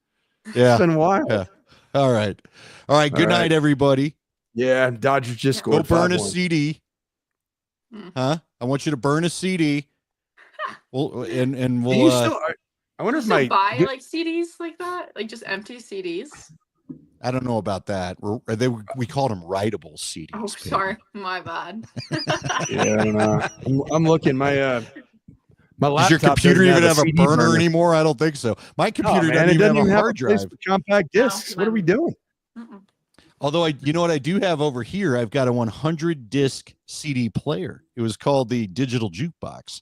S3: Yeah.
S2: It's been wild.
S3: Yeah. All right. All right. Good
S2: All right.
S3: night, everybody.
S2: Yeah, Dodgers just
S3: Go
S2: scored.
S3: burn a
S2: 5-1.
S3: CD. Huh? I want you to burn a CD. We'll and
S2: Can
S3: we'll
S2: you still, I wonder
S1: You
S2: if
S1: still
S2: my
S1: buy like CDs like that, like just empty CDs.
S3: I don't know about that. We called them writable CDs.
S1: Oh,
S3: Peyton.
S1: sorry, my bad.
S2: yeah, I don't know. I'm looking. My
S3: Does
S2: laptop
S3: your computer
S2: doesn't
S3: even have a
S2: CD
S3: burner anymore? I don't think so. My computer
S2: man,
S3: doesn't
S2: it
S3: even have a
S2: have
S3: hard
S2: place
S3: drive.
S2: for compact discs. What are we doing?
S1: Mm-mm.
S3: Although you know what I do have over here? I've got a 100 disc CD player. It was called the Digital Jukebox.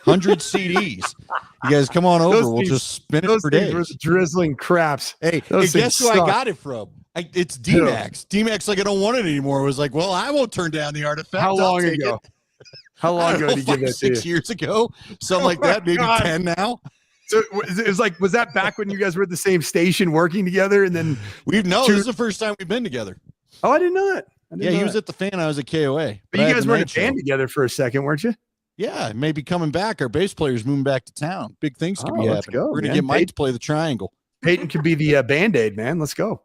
S3: 100 CDs. You guys come on over.
S2: Those
S3: We'll
S2: things-
S3: just spin it
S2: Those
S3: for
S2: things were
S3: days.
S2: drizzling craps.
S3: Hey,
S2: those
S3: guess
S2: things
S3: who I
S2: suck.
S3: got it from? It's D-Max. D-Max, like, I don't want it anymore. It was like, well, I won't turn down the artifact.
S2: How
S3: I'll
S2: long
S3: take
S2: ago?
S3: it.
S2: How
S3: I
S2: long
S3: don't
S2: ago
S3: know,
S2: did you give
S3: 5,
S2: that to
S3: 6
S2: you?
S3: years ago? Something
S2: Oh
S3: like
S2: my
S3: that. Maybe
S2: God.
S3: 10 now.
S2: So it was like, was that back when you guys were at the same station working together? And then,
S3: This
S2: Two-
S3: is the first time we've been together.
S2: oh, I didn't know that. I didn't
S3: Yeah,
S2: know
S3: he was
S2: that.
S3: at the Fan. I was at KOA.
S2: But you
S3: I had
S2: guys
S3: the
S2: were in a
S3: night show.
S2: band together for a second, weren't you?
S3: Yeah, maybe coming back. Our bass player's moving back to town. Big things could
S2: Oh,
S3: be
S2: let's
S3: happening.
S2: go,
S3: We're gonna
S2: man.
S3: get Mike
S2: Peyton-
S3: to play the triangle.
S2: Peyton could be the Band-Aid, man. Let's go.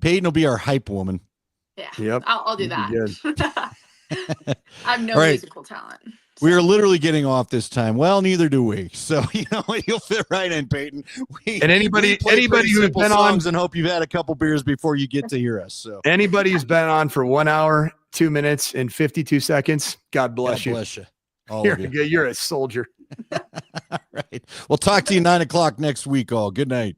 S3: Peyton will be our hype woman.
S1: Yeah,
S2: Yep.
S1: I'll do
S2: You'd be
S1: that. I have no
S3: All right.
S1: musical talent.
S3: We are literally getting off this time. Well, neither do we. So you'll fit right in, Peyton.
S2: And anybody
S3: we play pretty
S2: who's
S3: simple
S2: been on
S3: songs and hope you've had a couple beers before you get to hear us. So
S2: anybody who's been on for 1 hour, 2 minutes, and 52 seconds, God bless
S3: God
S2: you.
S3: bless you. All of you.
S2: You're a soldier.
S3: All right. We'll talk to you 9 o'clock next week. All good night.